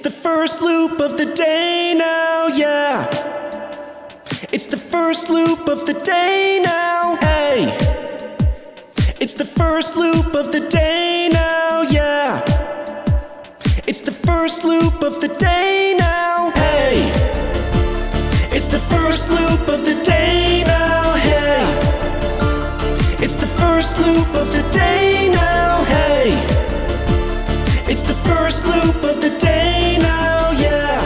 [SPEAKER 1] the first loop of the day now, yeah. It's the first loop of the day now, hey. It's the first loop of the day now, yeah. It's the first loop of the day now, hey. It's the first loop of the day now, hey. It's the first loop of the day now, hey. It's the first loop of the day now, yeah.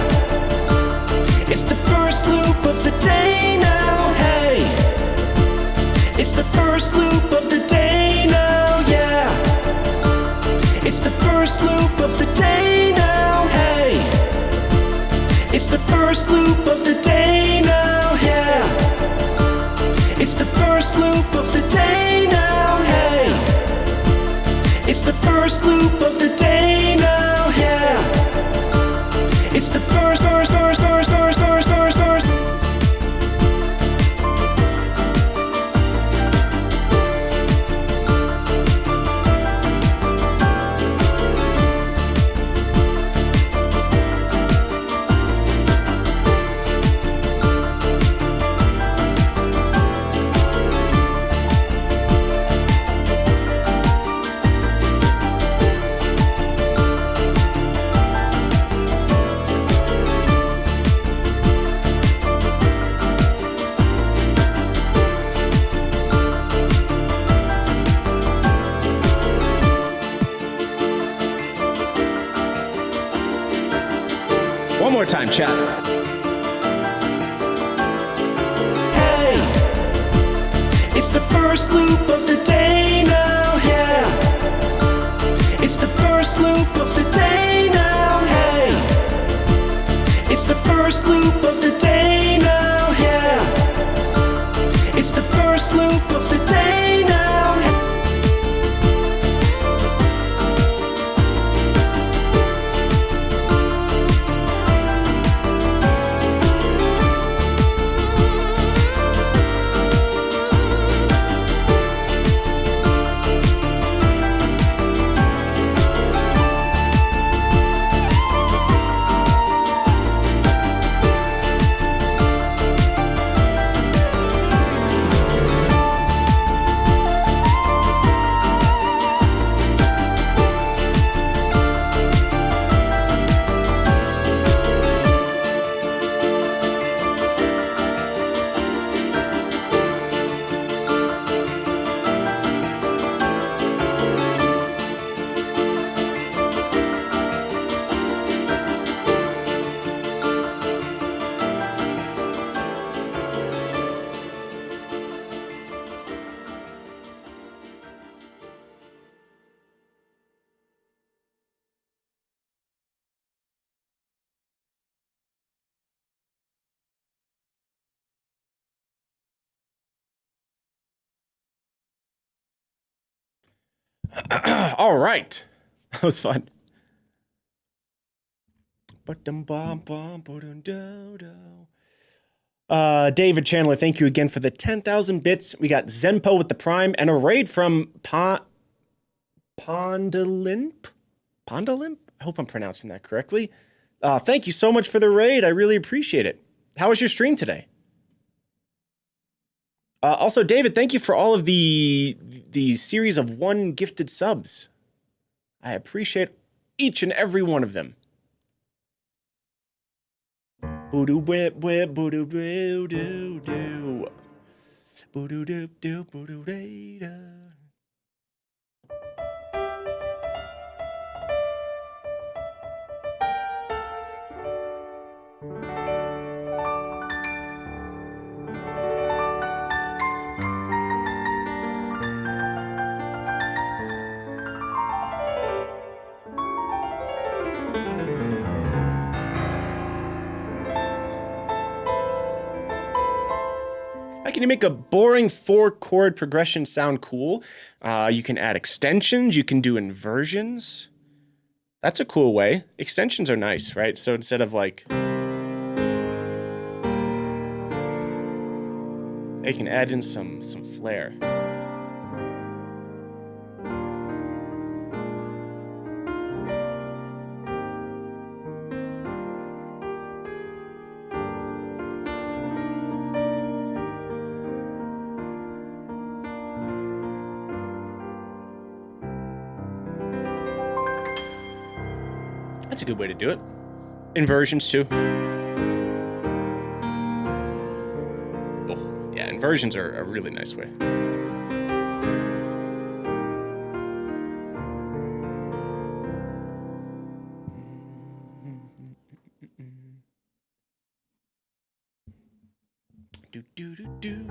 [SPEAKER 1] It's the first loop of the day now, hey. It's the first loop of the day now, yeah. It's the first loop of the day now, hey. It's the first loop of the day now, yeah. It's the first loop of the day now, hey. It's the first loop of the day now, yeah. It's the first. One more time, chat. Hey, it's the first loop of the day now, yeah. It's the first loop of the day now, hey. It's the first loop of the day now, yeah. It's the first loop of the day now. All right. That was fun. David Chandler, thank you again for the 10,000 bits. We got Zenpo with the Prime and a raid from Pondalimp? Pondalimp? I hope I'm pronouncing that correctly. Thank you so much for the raid. I really appreciate it. How was your stream today? Also, David, thank you for all of the series of 1 gifted subs. I appreciate each and every one of them. Boo-doo whip whip boo-doo doo doo doo. Boo-doo doo doo boo-doo doo doo. How can you make a boring 4-chord progression sound cool? You can add extensions. You can do inversions. That's a cool way. Extensions are nice, right? So instead of like... they can add in some flair. That's a good way to do it. Inversions too. Oh, yeah, inversions are a really nice way. Do, do, do, do.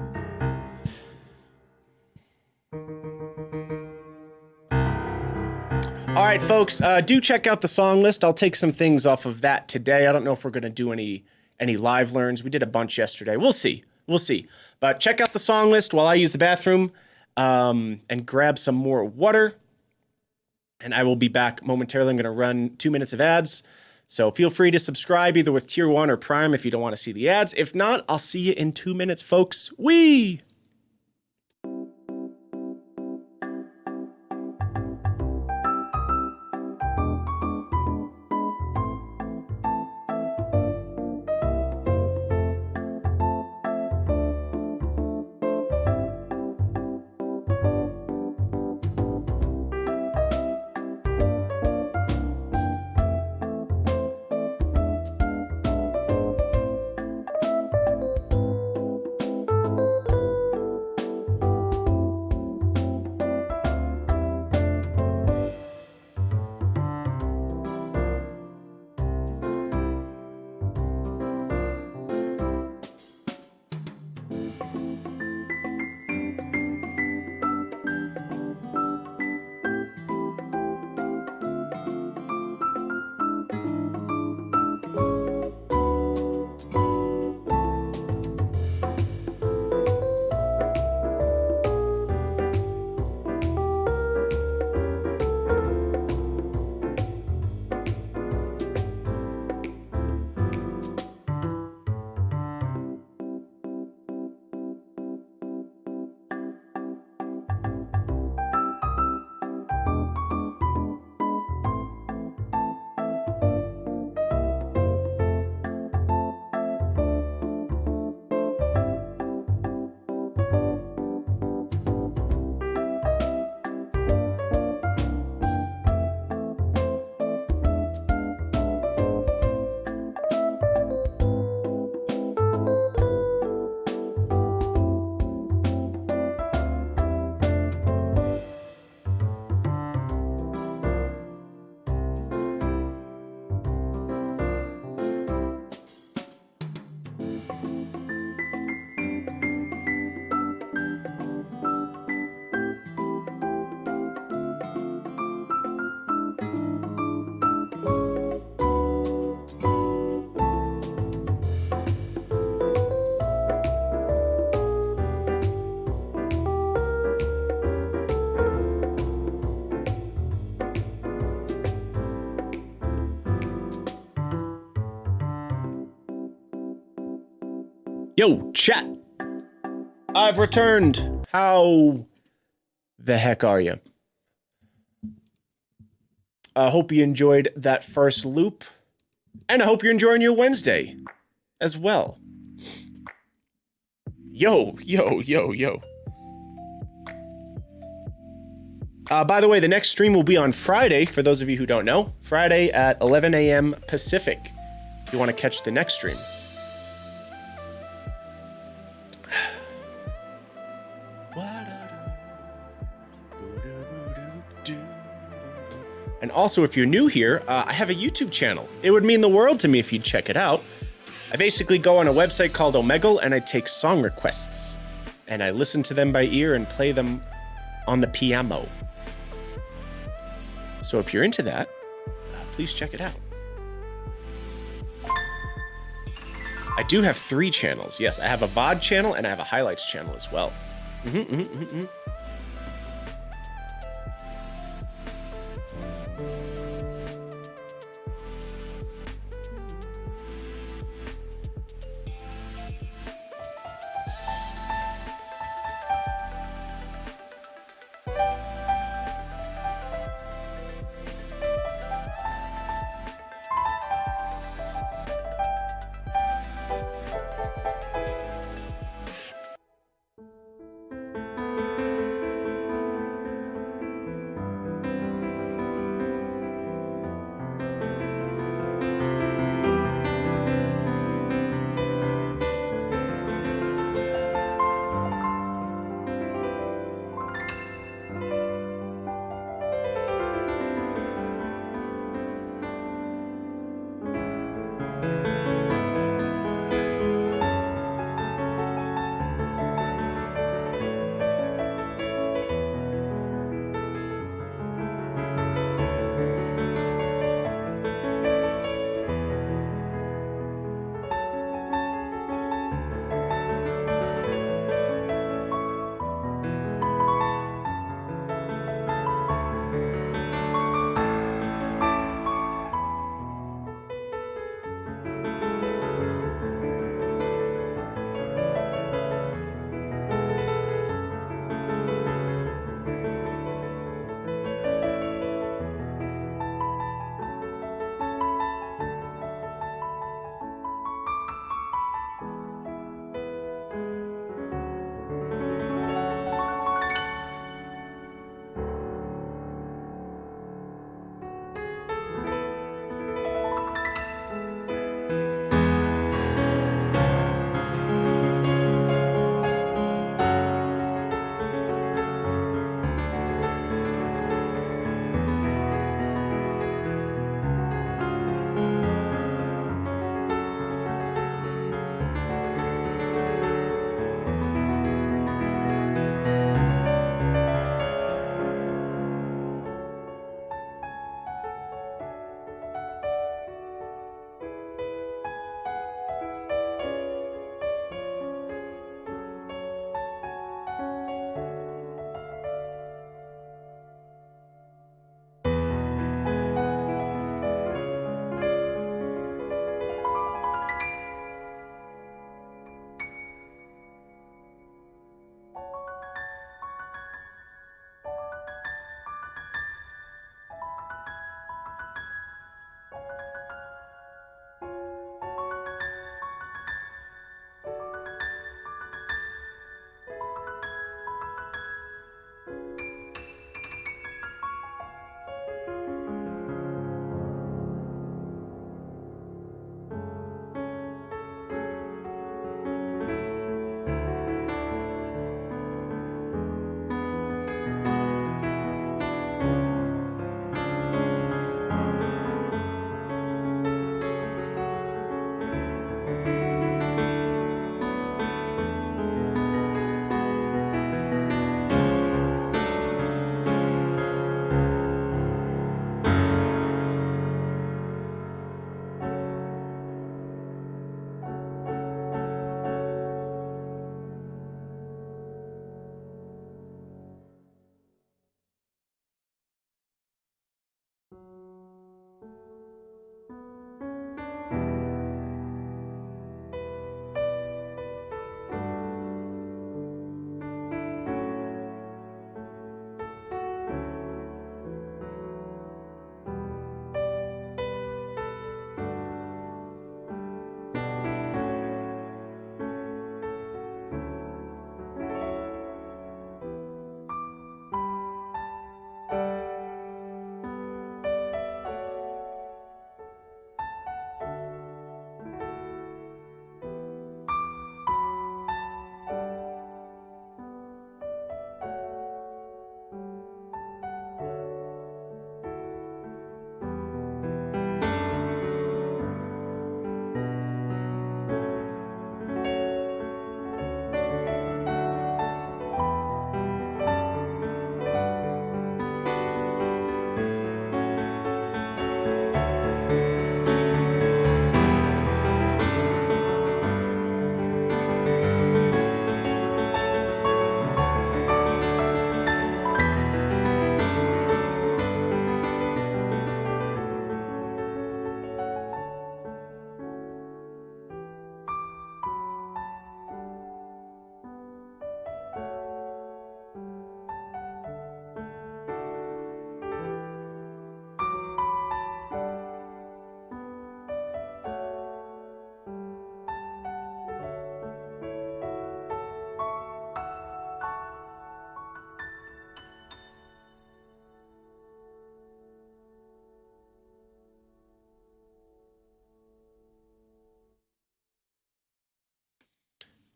[SPEAKER 1] All right, folks, do check out the song list. I'll take some things off of that today. I don't know if we're going to do any live learns. We did a bunch yesterday. We'll see. We'll see. But check out the song list while I use the bathroom and grab some more water. And I will be back momentarily. I'm going to run 2 minutes of ads. So feel free to subscribe either with Tier 1 or Prime if you don't want to see the ads. If not, I'll see you in 2 minutes, folks. Whee! Yo, chat. I've returned. How the heck are you? I hope you enjoyed that first loop. And I hope you're enjoying your Wednesday as well. Yo, yo, yo, yo. By the way, the next stream will be on Friday, for those of you who don't know. Friday at 11 a.m. Pacific, if you want to catch the next stream. And also, if you're new here, I have a YouTube channel. It would mean the world to me if you'd check it out. I basically go on a website called Omegle, and I take song requests. And I listen to them by ear and play them on the piano. So if you're into that, please check it out. I do have 3 channels. Yes, I have a VOD channel, and I have a highlights channel as well.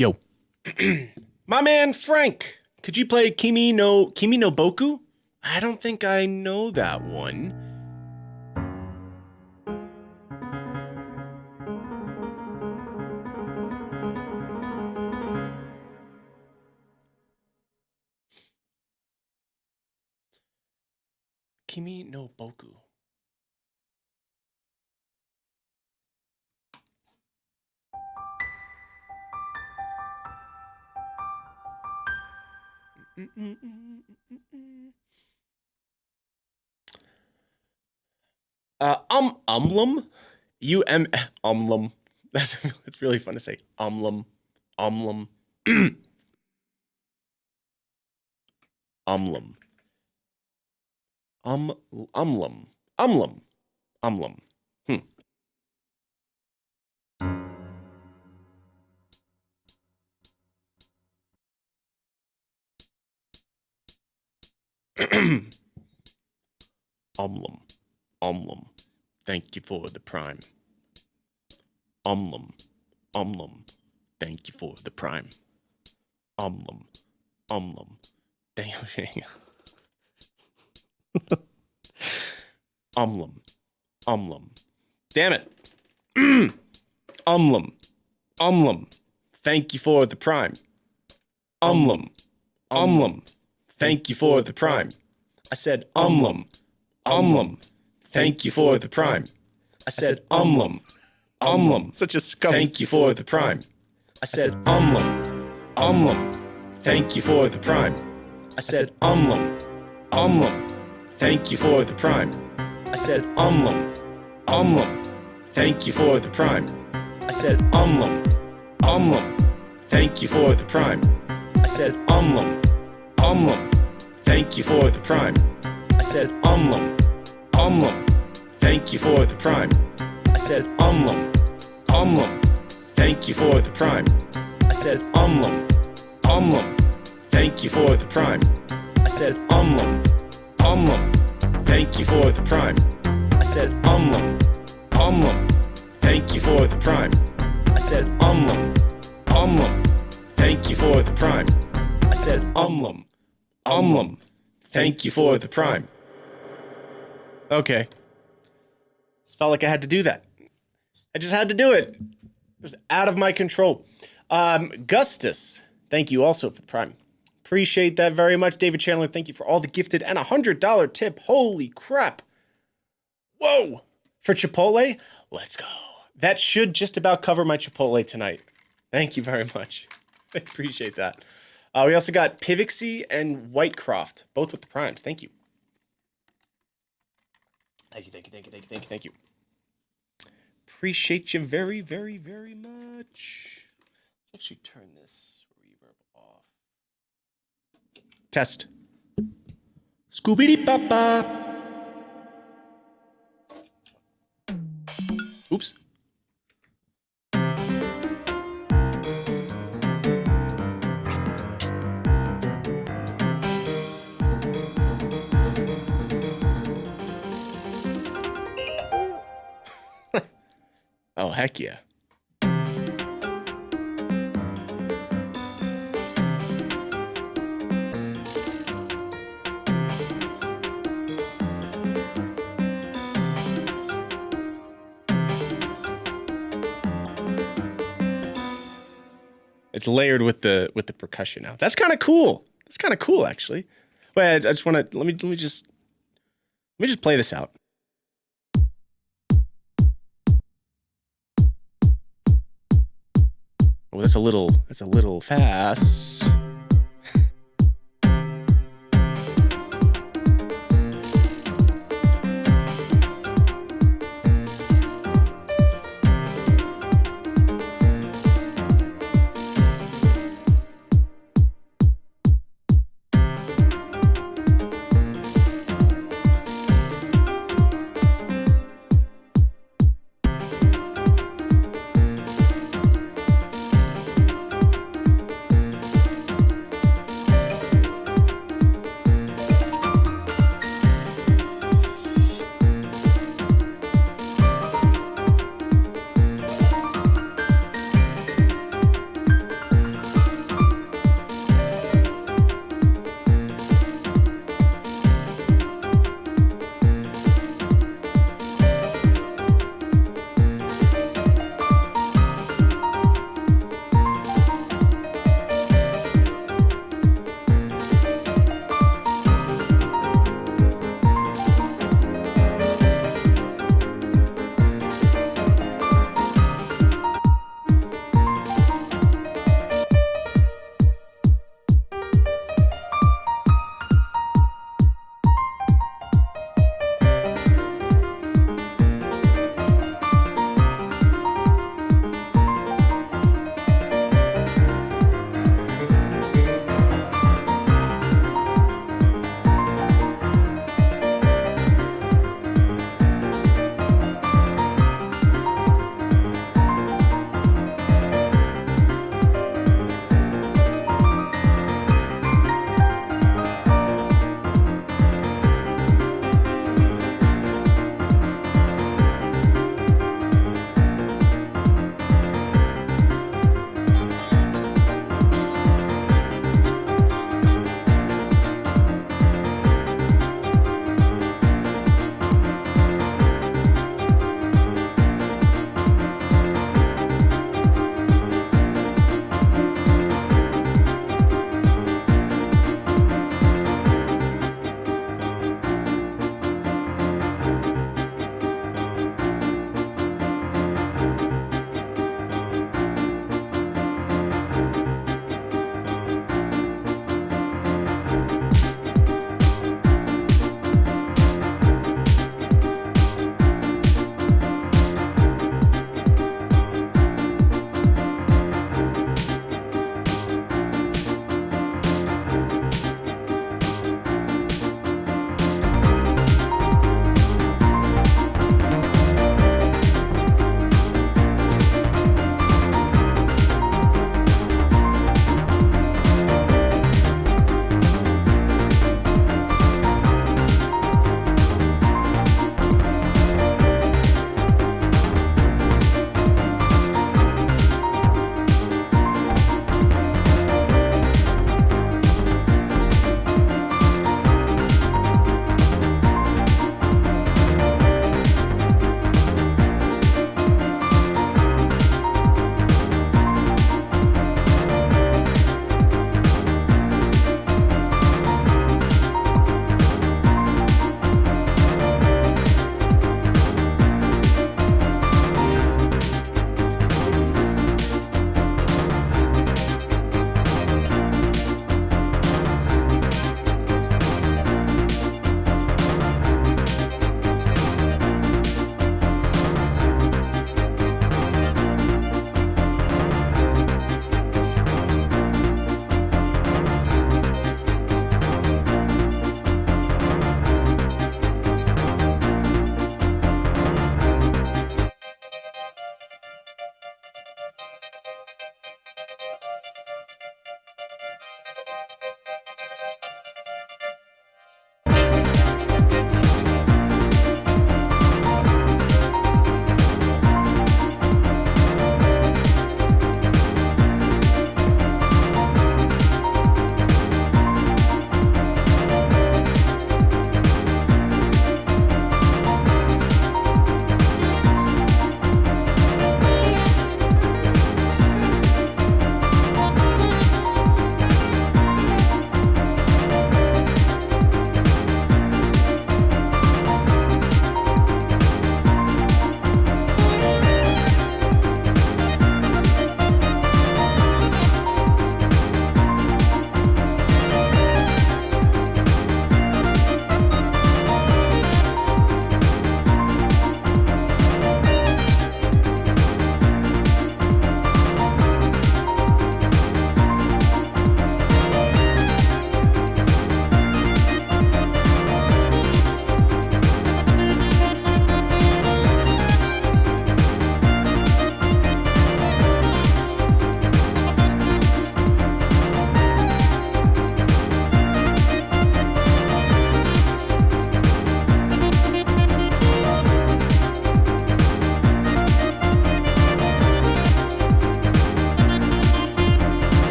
[SPEAKER 1] Yo. My man Frank, could you play Kimi no Boku? I don't think I know that one. Kimi no Boku. Umlum, Umlum. That's really fun to say. Umlum, Umlum, Umlum, Umlum, Umlum, Umlum. Umlum, Umlum. Thank you for the prime. Umlum, Umlum. Thank you for the prime. Umlum, Umlum. Thank you. Umlum, Umlum. Damn it. Umlum, Umlum. Thank you for the prime. Umlum, Umlum. Thank you for the prime. I said umlum, umlum. Thank you for the prime. I said umlum, umlum. Such a scum. Thank you for the prime. I said umlum, umlum. Thank you for the prime. I said umlum, umlum. Thank you for the prime. I said umlum, umlum. Thank you for the prime. I said umlum, umlum. Thank you for the prime. I said umlum, umlum. Thank you for the prime. I said umlum, umlum. Thank you for the prime. I said umlum, umlum. Thank you for the prime. I said umlum, umlum. Thank you for the prime. I said umlum, umlum. Thank you for the prime. I said umlum, umlum. Thank you for the prime. I said umlum, umlum. Thank you for the prime. I said umlum, umlum. Thank you for the prime. Okay. Just felt like I had to do that. I just had to do it. It was out of my control. Gustus, thank you also for the prime. Appreciate that very much. David Chandler, thank you for all the gifted and $100 tip. Holy crap. Whoa. For Chipotle, let's go. That should just about cover my Chipotle tonight. Thank you very much. I appreciate that. We also got Pivixie and Whitecroft, both with the primes. Thank you. Thank you, thank you, thank you, thank you, thank you, thank you. Appreciate you very, very, very much. Let's actually turn this reverb off. Test. Scooby-Dee-Papa. Oops. Oh, heck yeah. It's layered with the percussion now. That's kind of cool. That's kind of cool, actually. Wait, I just want to let me just play this out. Oh, that's a little fast.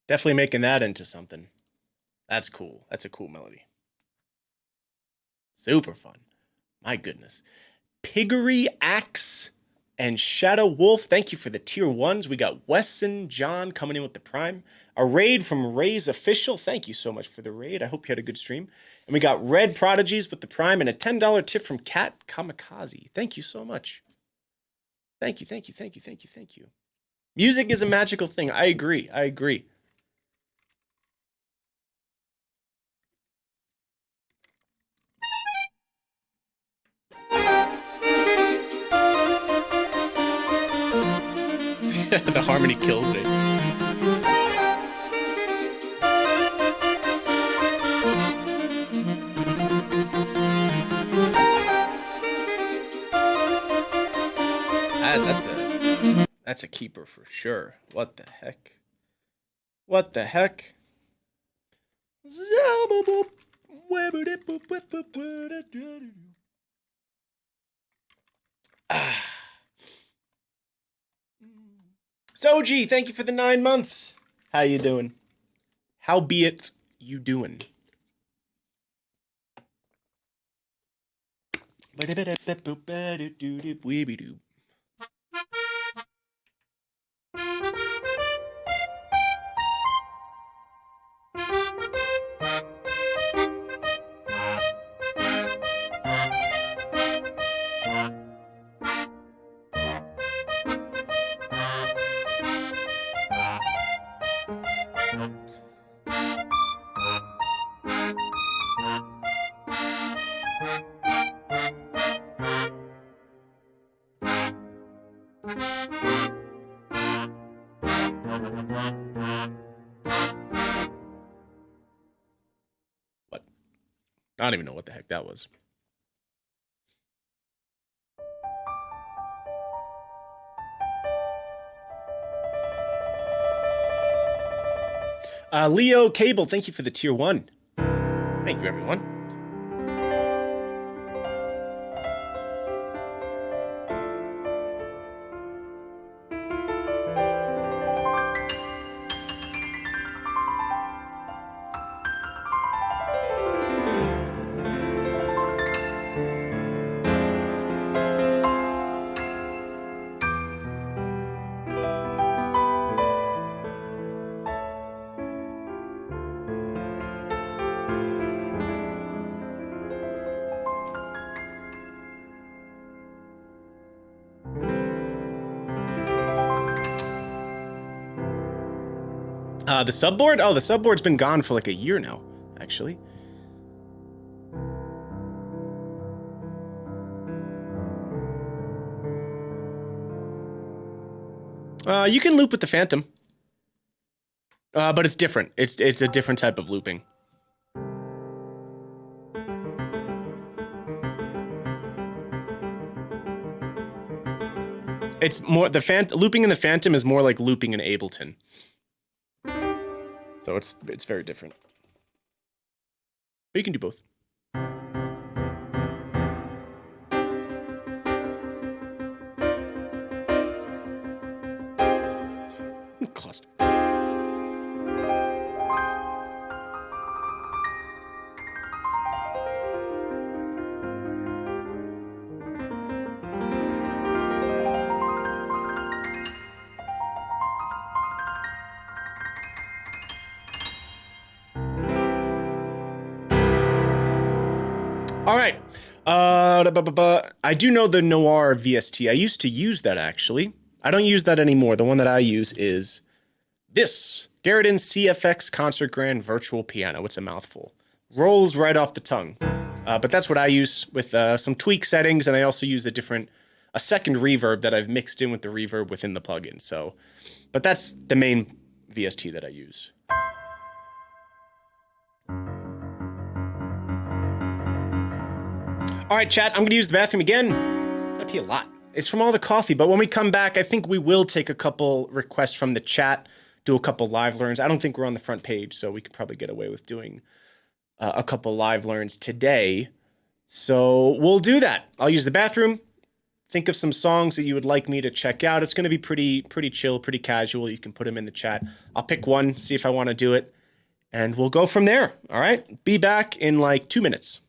[SPEAKER 1] Definitely making that into something. That's cool. That's a cool melody. Super fun. My goodness. Piggery Axe and Shadow Wolf, thank you for the tier 1s. We got Wesson John coming in with the Prime. A raid from Ray's Official. Thank you so much for the raid. I hope you had a good stream. And we got Red Prodigies with the Prime and a $10 tip from Cat Kamikaze. Thank you so much. Thank you, thank you, thank you, thank you, thank you. Music is a magical thing. I agree. I agree. The harmony kills me. That's a keeper for sure. What the heck? What the heck? Soji, thank you for the 9 months. How you doing? How be it you doing? What? I don't even know what the heck that was. Leo Cable, thank you for the tier 1. Thank you, everyone. The subboard? Oh, the subboard's been gone for like a year now, actually. You can loop with the Phantom. But it's different. It's a different type of looping. It's more, looping in the Phantom is more like looping in Ableton. So it's very different. But you can do both. Cluster. All right. I do know the Noir VST. I used to use that, actually. I don't use that anymore. The one that I use is this. Garridan CFX Concert Grand Virtual Piano. It's a mouthful. Rolls right off the tongue. But that's what I use with some tweak settings, and I also use a second reverb that I've mixed in with the reverb within the plugin. So, but that's the main VST that I use. All right, chat, I'm going to use the bathroom again. I'm going to pee a lot. It's from all the coffee, but when we come back, I think we will take a couple requests from the chat, do a couple live learns. I don't think we're on the front page, so we could probably get away with doing a couple live learns today. So we'll do that. I'll use the bathroom. think of some songs that you would like me to check out. It's going to be pretty chill, pretty casual. You can put them in the chat. I'll pick one, see if I want to do it, and we'll go from there. All right? Be back in like 2 minutes.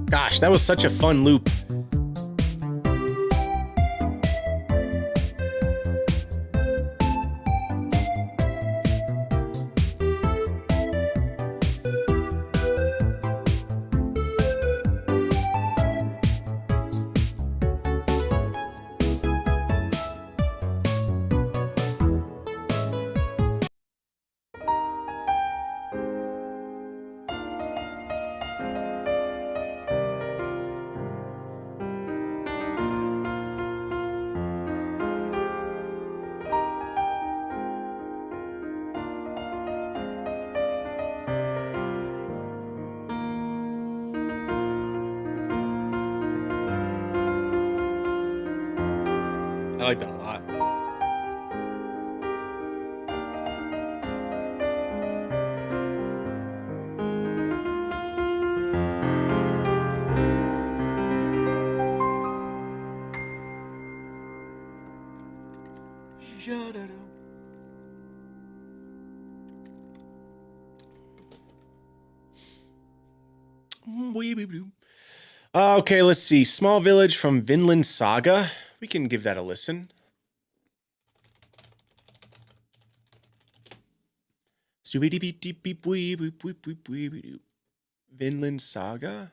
[SPEAKER 1] Gosh, that was such a fun loop. I like that a lot. Okay, let's see. Small Village from Vinland Saga. We can give that a listen. Vinland Saga?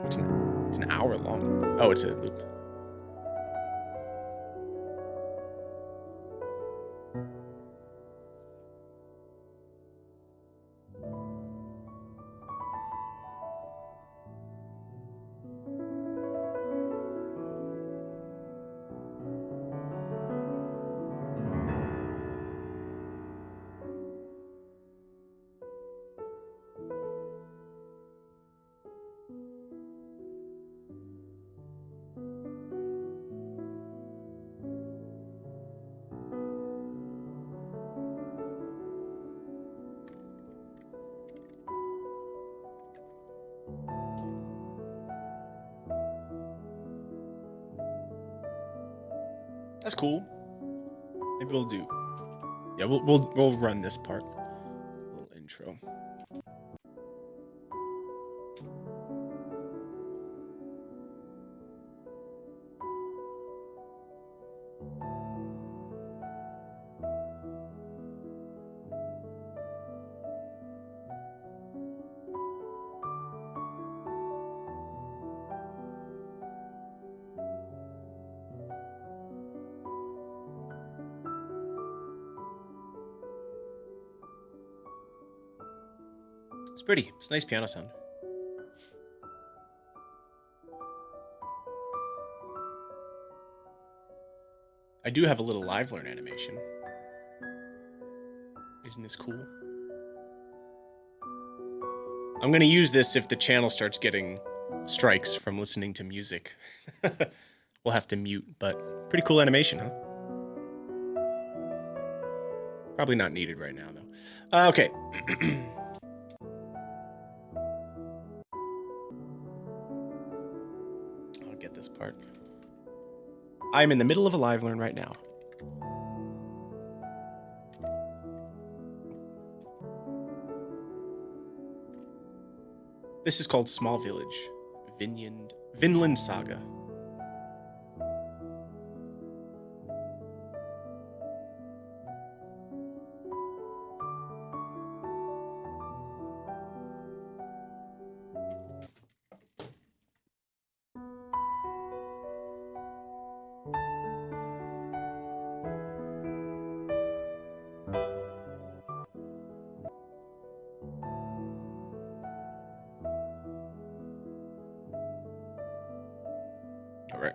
[SPEAKER 1] It's an hour long. Oh, it's a loop. That's cool. Maybe we'll do. Yeah, we'll run this part. A little intro. It's pretty. It's a nice piano sound. I do have a little live learn animation. Isn't this cool? I'm gonna use this if the channel starts getting strikes from listening to music. We'll have to mute, but pretty cool animation, huh? Probably not needed right now, though. Okay. I'll get this part. I'm in the middle of a live learn right now. This is called Small Village, Vinland Saga. All right.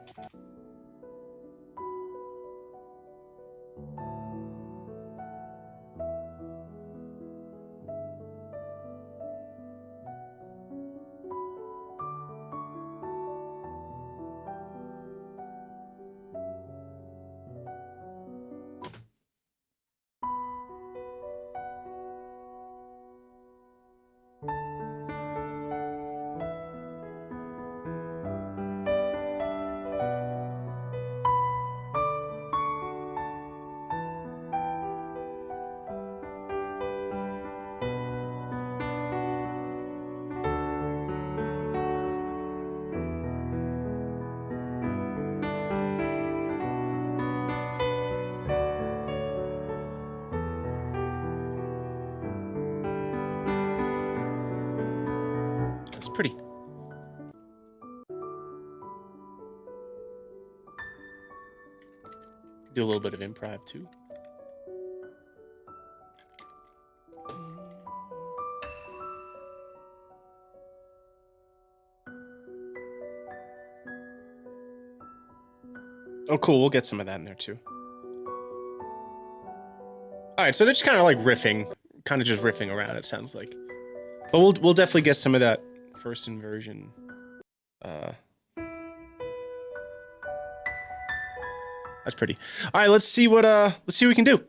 [SPEAKER 1] It's pretty. Do a little bit of improv too. Oh, cool. We'll get some of that in there too. All right, so they're just kind of like riffing, kind of just riffing around. It sounds like, but we'll definitely get some of that first inversion. That's pretty. All right, let's see what we can do.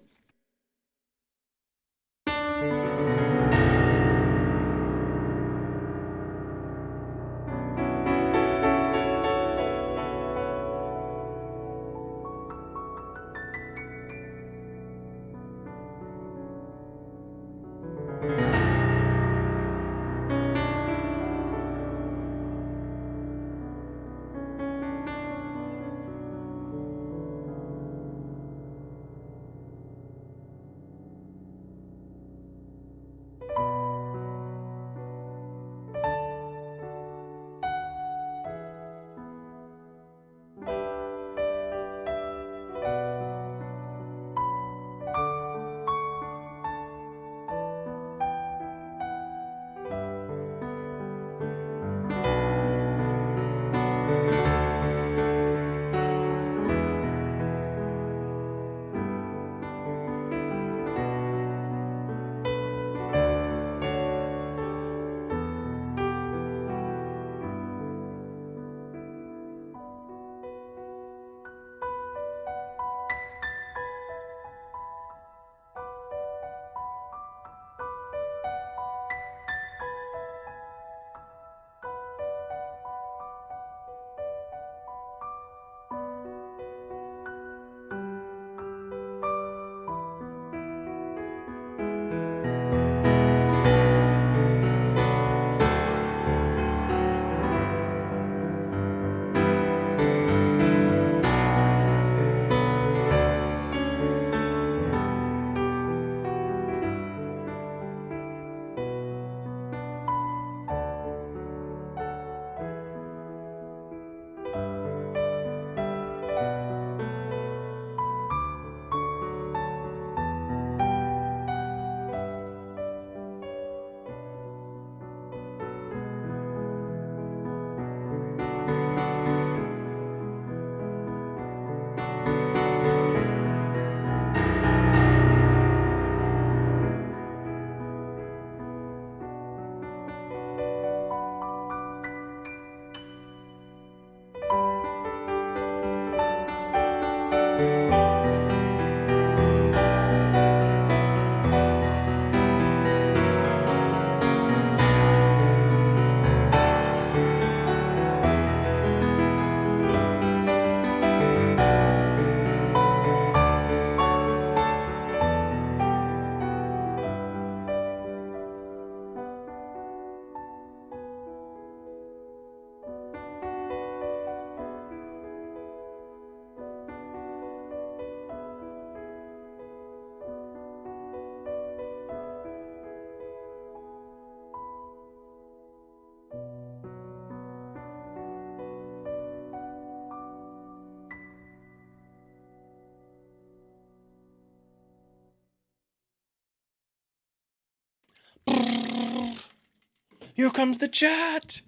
[SPEAKER 1] Here comes the chat.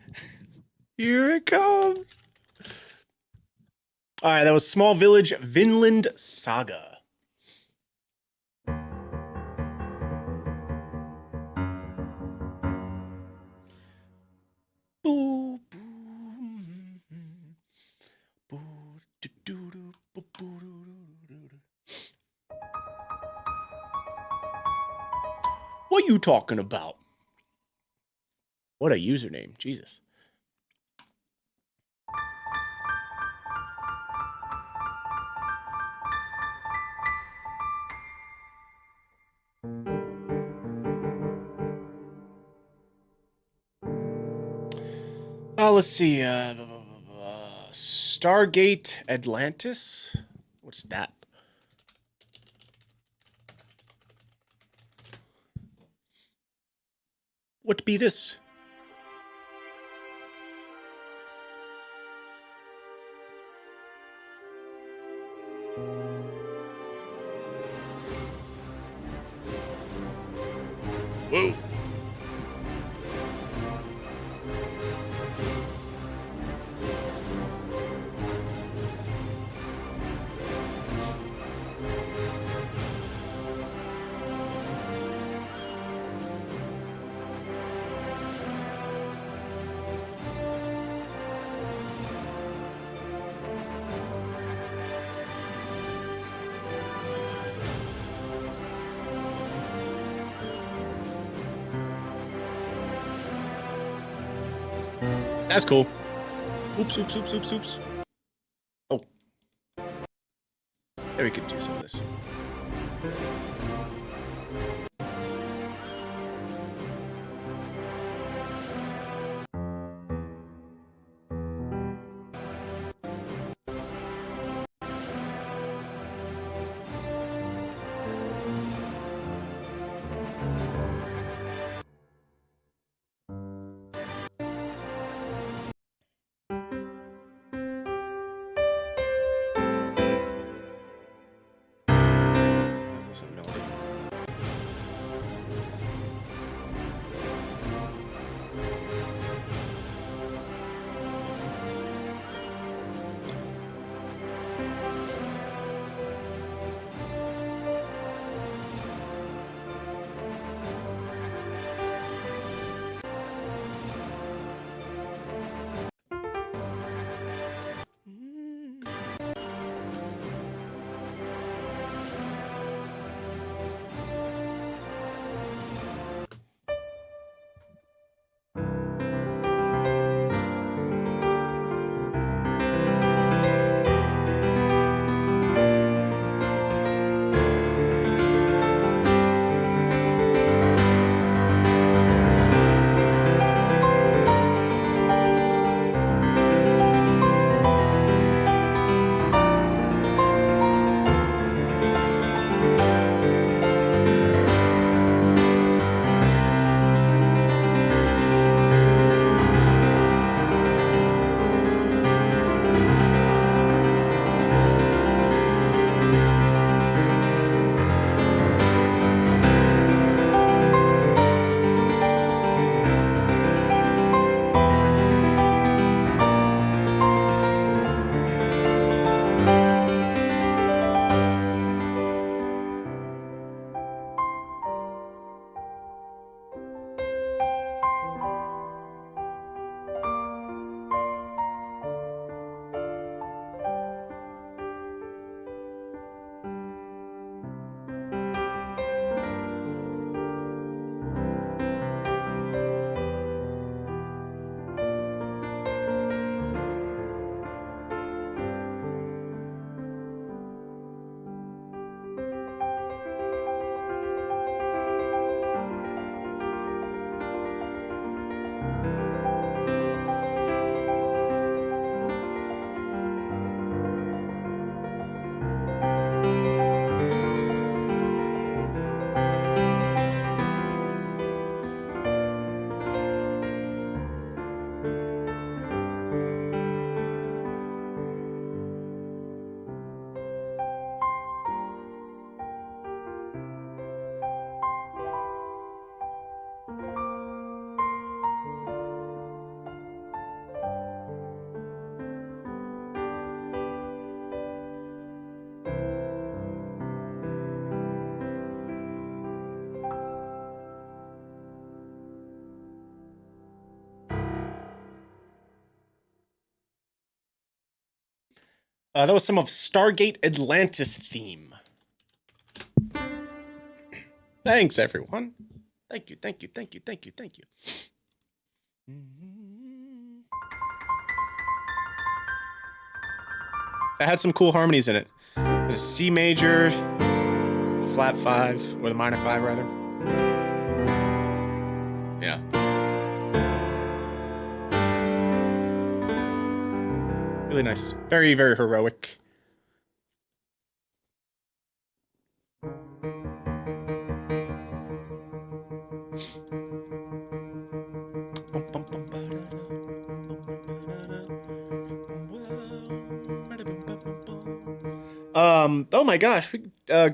[SPEAKER 1] Here it comes. All right, that was Small Village, Vinland Saga. What you talking about? What a username, Jesus. Let's see. Stargate Atlantis? What's that? What be this? Whoa. That's cool. Oops, oops, oops, oops, oops. Oh. There we could do some of this. Listen to the melody. That was some of Stargate Atlantis theme. Thanks, everyone. Thank you, thank you, thank you, thank you, thank you. That had some cool harmonies in it. There's a C major, a flat 5, or the minor 5, rather. Yeah. Really nice. Very, very heroic. Oh my gosh,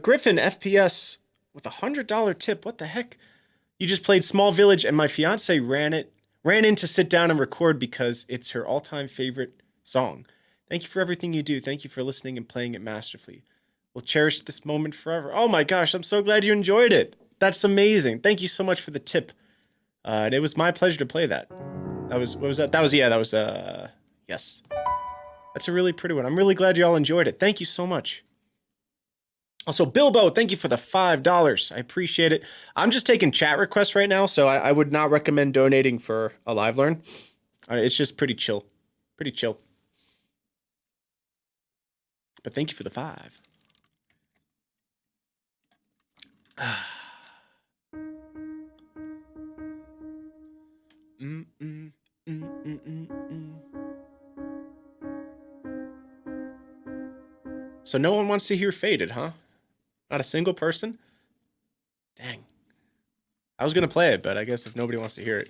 [SPEAKER 1] Griffin FPS with $100 tip. What the heck? You just played Small Village, and my fiance ran in to sit down and record because it's her all-time favorite song. Thank you for everything you do. Thank you for listening and playing it masterfully. We'll cherish this moment forever. Oh my gosh, I'm so glad you enjoyed it. That's amazing. Thank you so much for the tip. And it was my pleasure to play that. That was, what was that? That was, yes. That's a really pretty one. I'm really glad you all enjoyed it. Thank you so much. Also, Bilbo, thank you for the $5. I appreciate it. I'm just taking chat requests right now, so I would not recommend donating for a live learn. It's just pretty chill. Pretty chill. But thank you for the 5. So no one wants to hear Faded, huh? Not a single person? Dang. I was going to play it, but I guess if nobody wants to hear it.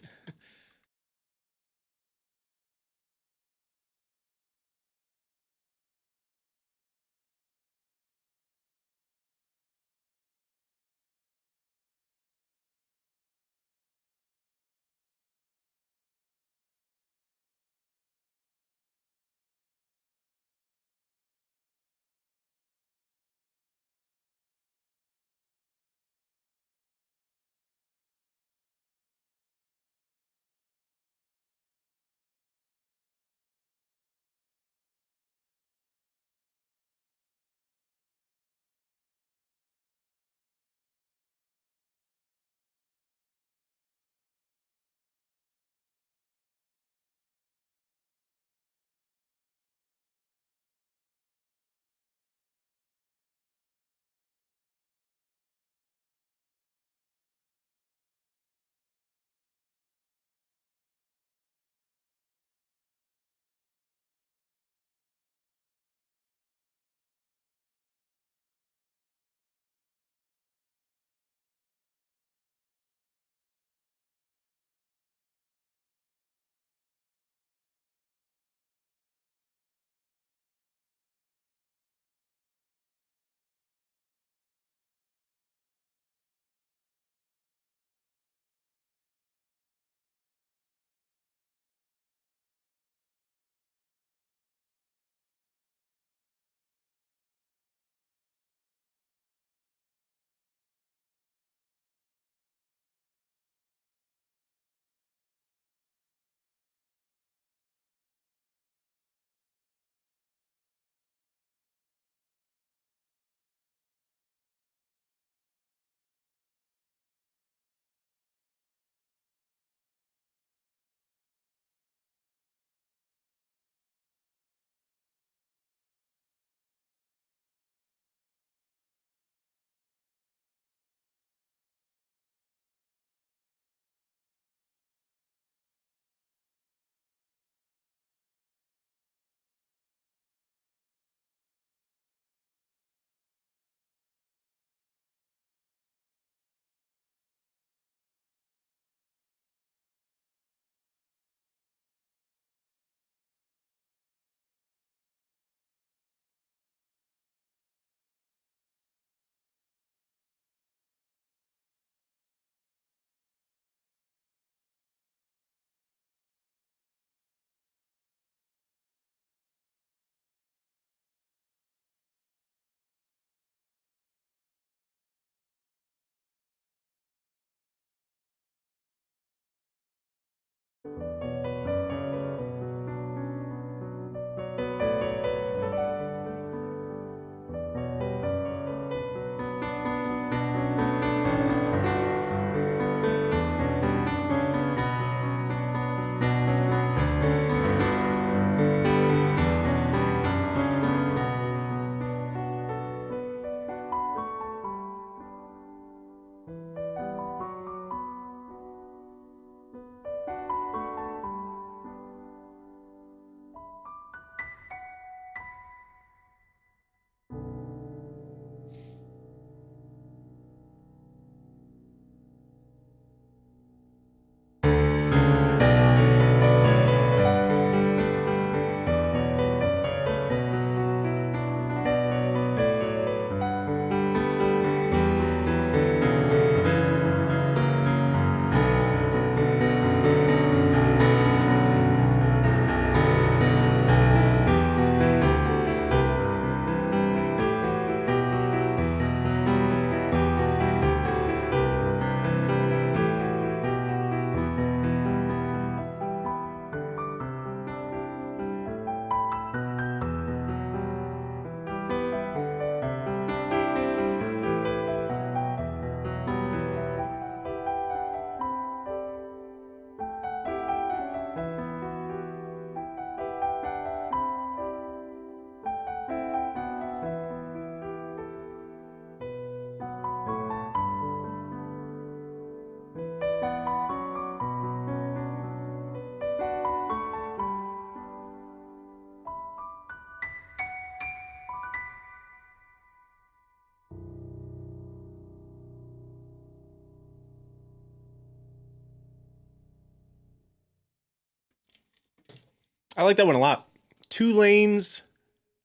[SPEAKER 1] I like that one a lot. 2 Lanes,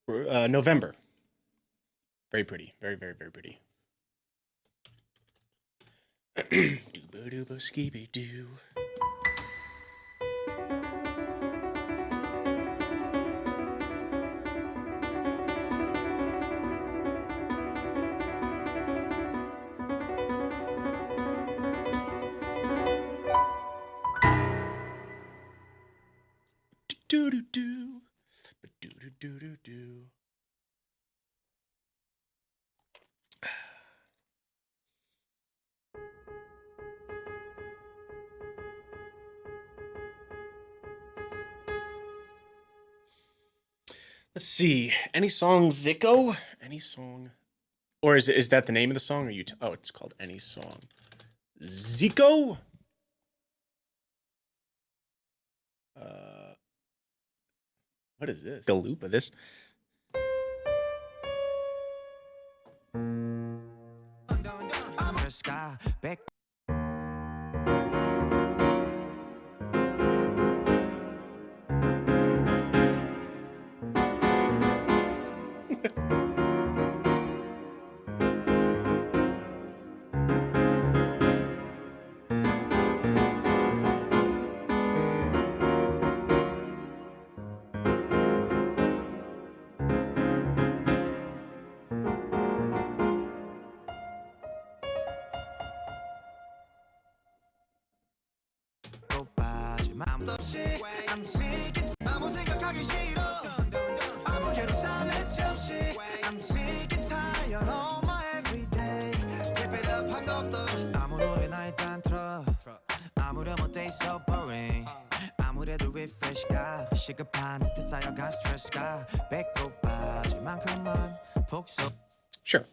[SPEAKER 1] November. Very pretty. Very, very, very pretty. Dooba-dooba-skibby-doo. Do-do-do. Do-do-do-do-do. Let's see. Any song, Zico? Any song? Or is that the name of the song? Or oh, it's called Any Song. Zico? What is this? The loop of this? Sure.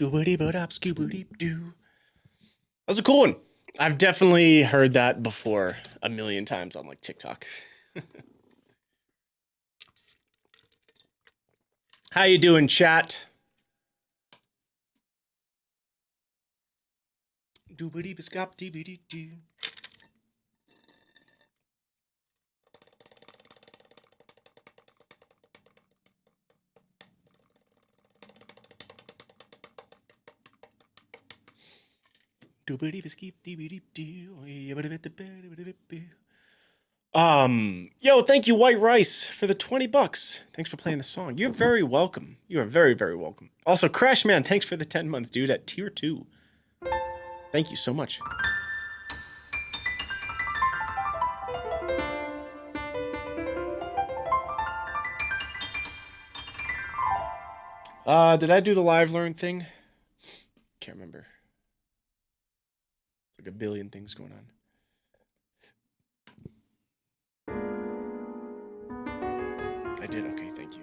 [SPEAKER 1] That was a cool one. I've definitely heard that before a million times on like TikTok. How you doing, chat? Yo, thank you, White Rice, for the 20 bucks. Thanks for playing the song. You're very welcome. You are very, very welcome. Also, Crashman, thanks for the 10 months, dude, at tier 2. Thank you so much. Did I do the live learn thing? Can't remember. Like a billion things going on. I did, okay, thank you.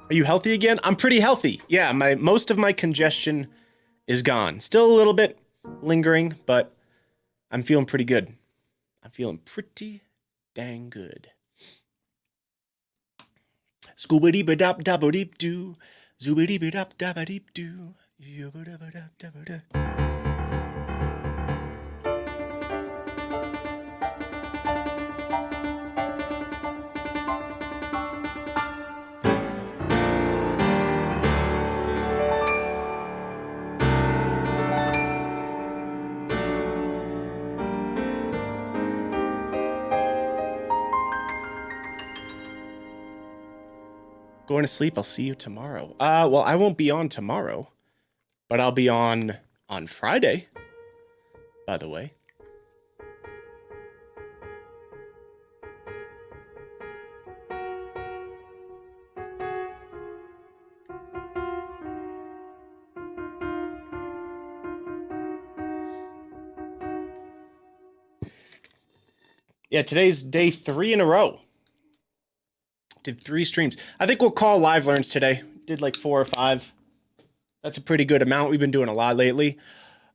[SPEAKER 1] Are you healthy again? I'm pretty healthy. Yeah, most of my congestion is gone. Still a little bit lingering, but I'm feeling pretty good. I'm feeling pretty dang good. Scoobity-ba-dop-dabba-deep-doo. Zoobity-ba-dop-dabba-deep-doo. Yubba-dabba-dop-dabba-da. Going to sleep. I'll see you tomorrow. Well, I won't be on tomorrow, but I'll be on Friday, by the way. Yeah, today's day 3 in a row. Did 3 streams. I think we'll call live learns today. Did like 4 or 5. That's a pretty good amount. We've been doing a lot lately.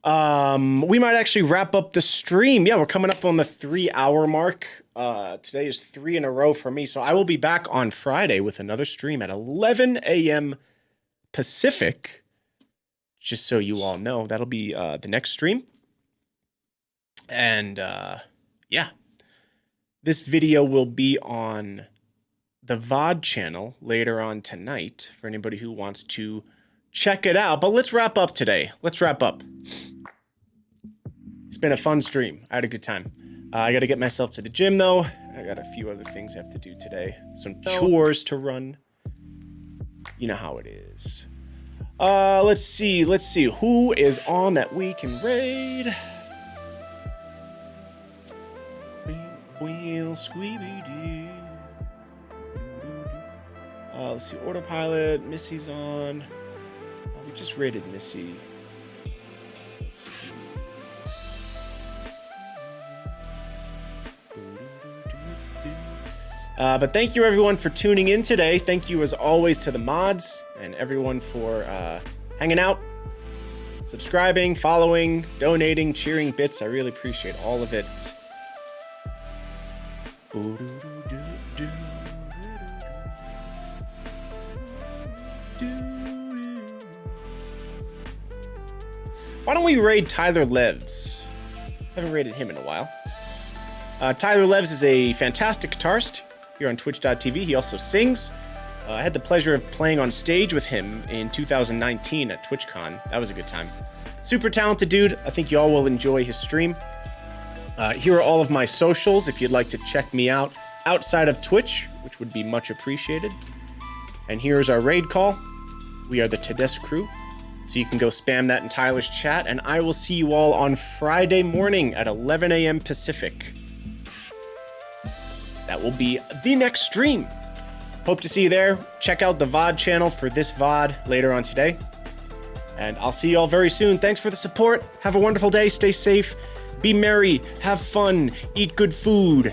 [SPEAKER 1] We might actually wrap up the stream. Yeah, we're coming up on the 3-hour mark. Today is 3 in a row for me. So I will be back on Friday with another stream at 11 a.m. Pacific. Just so you all know, that'll be the next stream. And yeah, this video will be on the VOD channel later on tonight for anybody who wants to check it out. But let's wrap up today. Let's wrap up. It's been a fun stream. I had a good time. I got to get myself to the gym, though. I got a few other things I have to do today. Some chores to run. You know how it is. Let's see. Who is on that we can raid? Wheel Squeeby-Doo. Let's see, Autopilot, Missy's on. We just raided Missy. Let's see. But thank you everyone for tuning in today. Thank you as always to the mods and everyone for hanging out, subscribing, following, donating, cheering bits. I really appreciate all of it. Why don't we raid Tyler Levs? Haven't raided him in a while. Tyler Levs is a fantastic guitarist here on twitch.tv. He also sings. I had the pleasure of playing on stage with him in 2019 at TwitchCon. That was a good time. Super talented dude. I think y'all will enjoy his stream. Here are all of my socials if you'd like to check me out outside of Twitch, which would be much appreciated. And here's our raid call. We are the Tedesco crew. So you can go spam that in Tyler's chat, and I will see you all on Friday morning at 11 a.m. Pacific. That will be the next stream. Hope to see you there. Check out the VOD channel for this VOD later on today. And I'll see you all very soon. Thanks for the support. Have a wonderful day. Stay safe. Be merry. Have fun. Eat good food.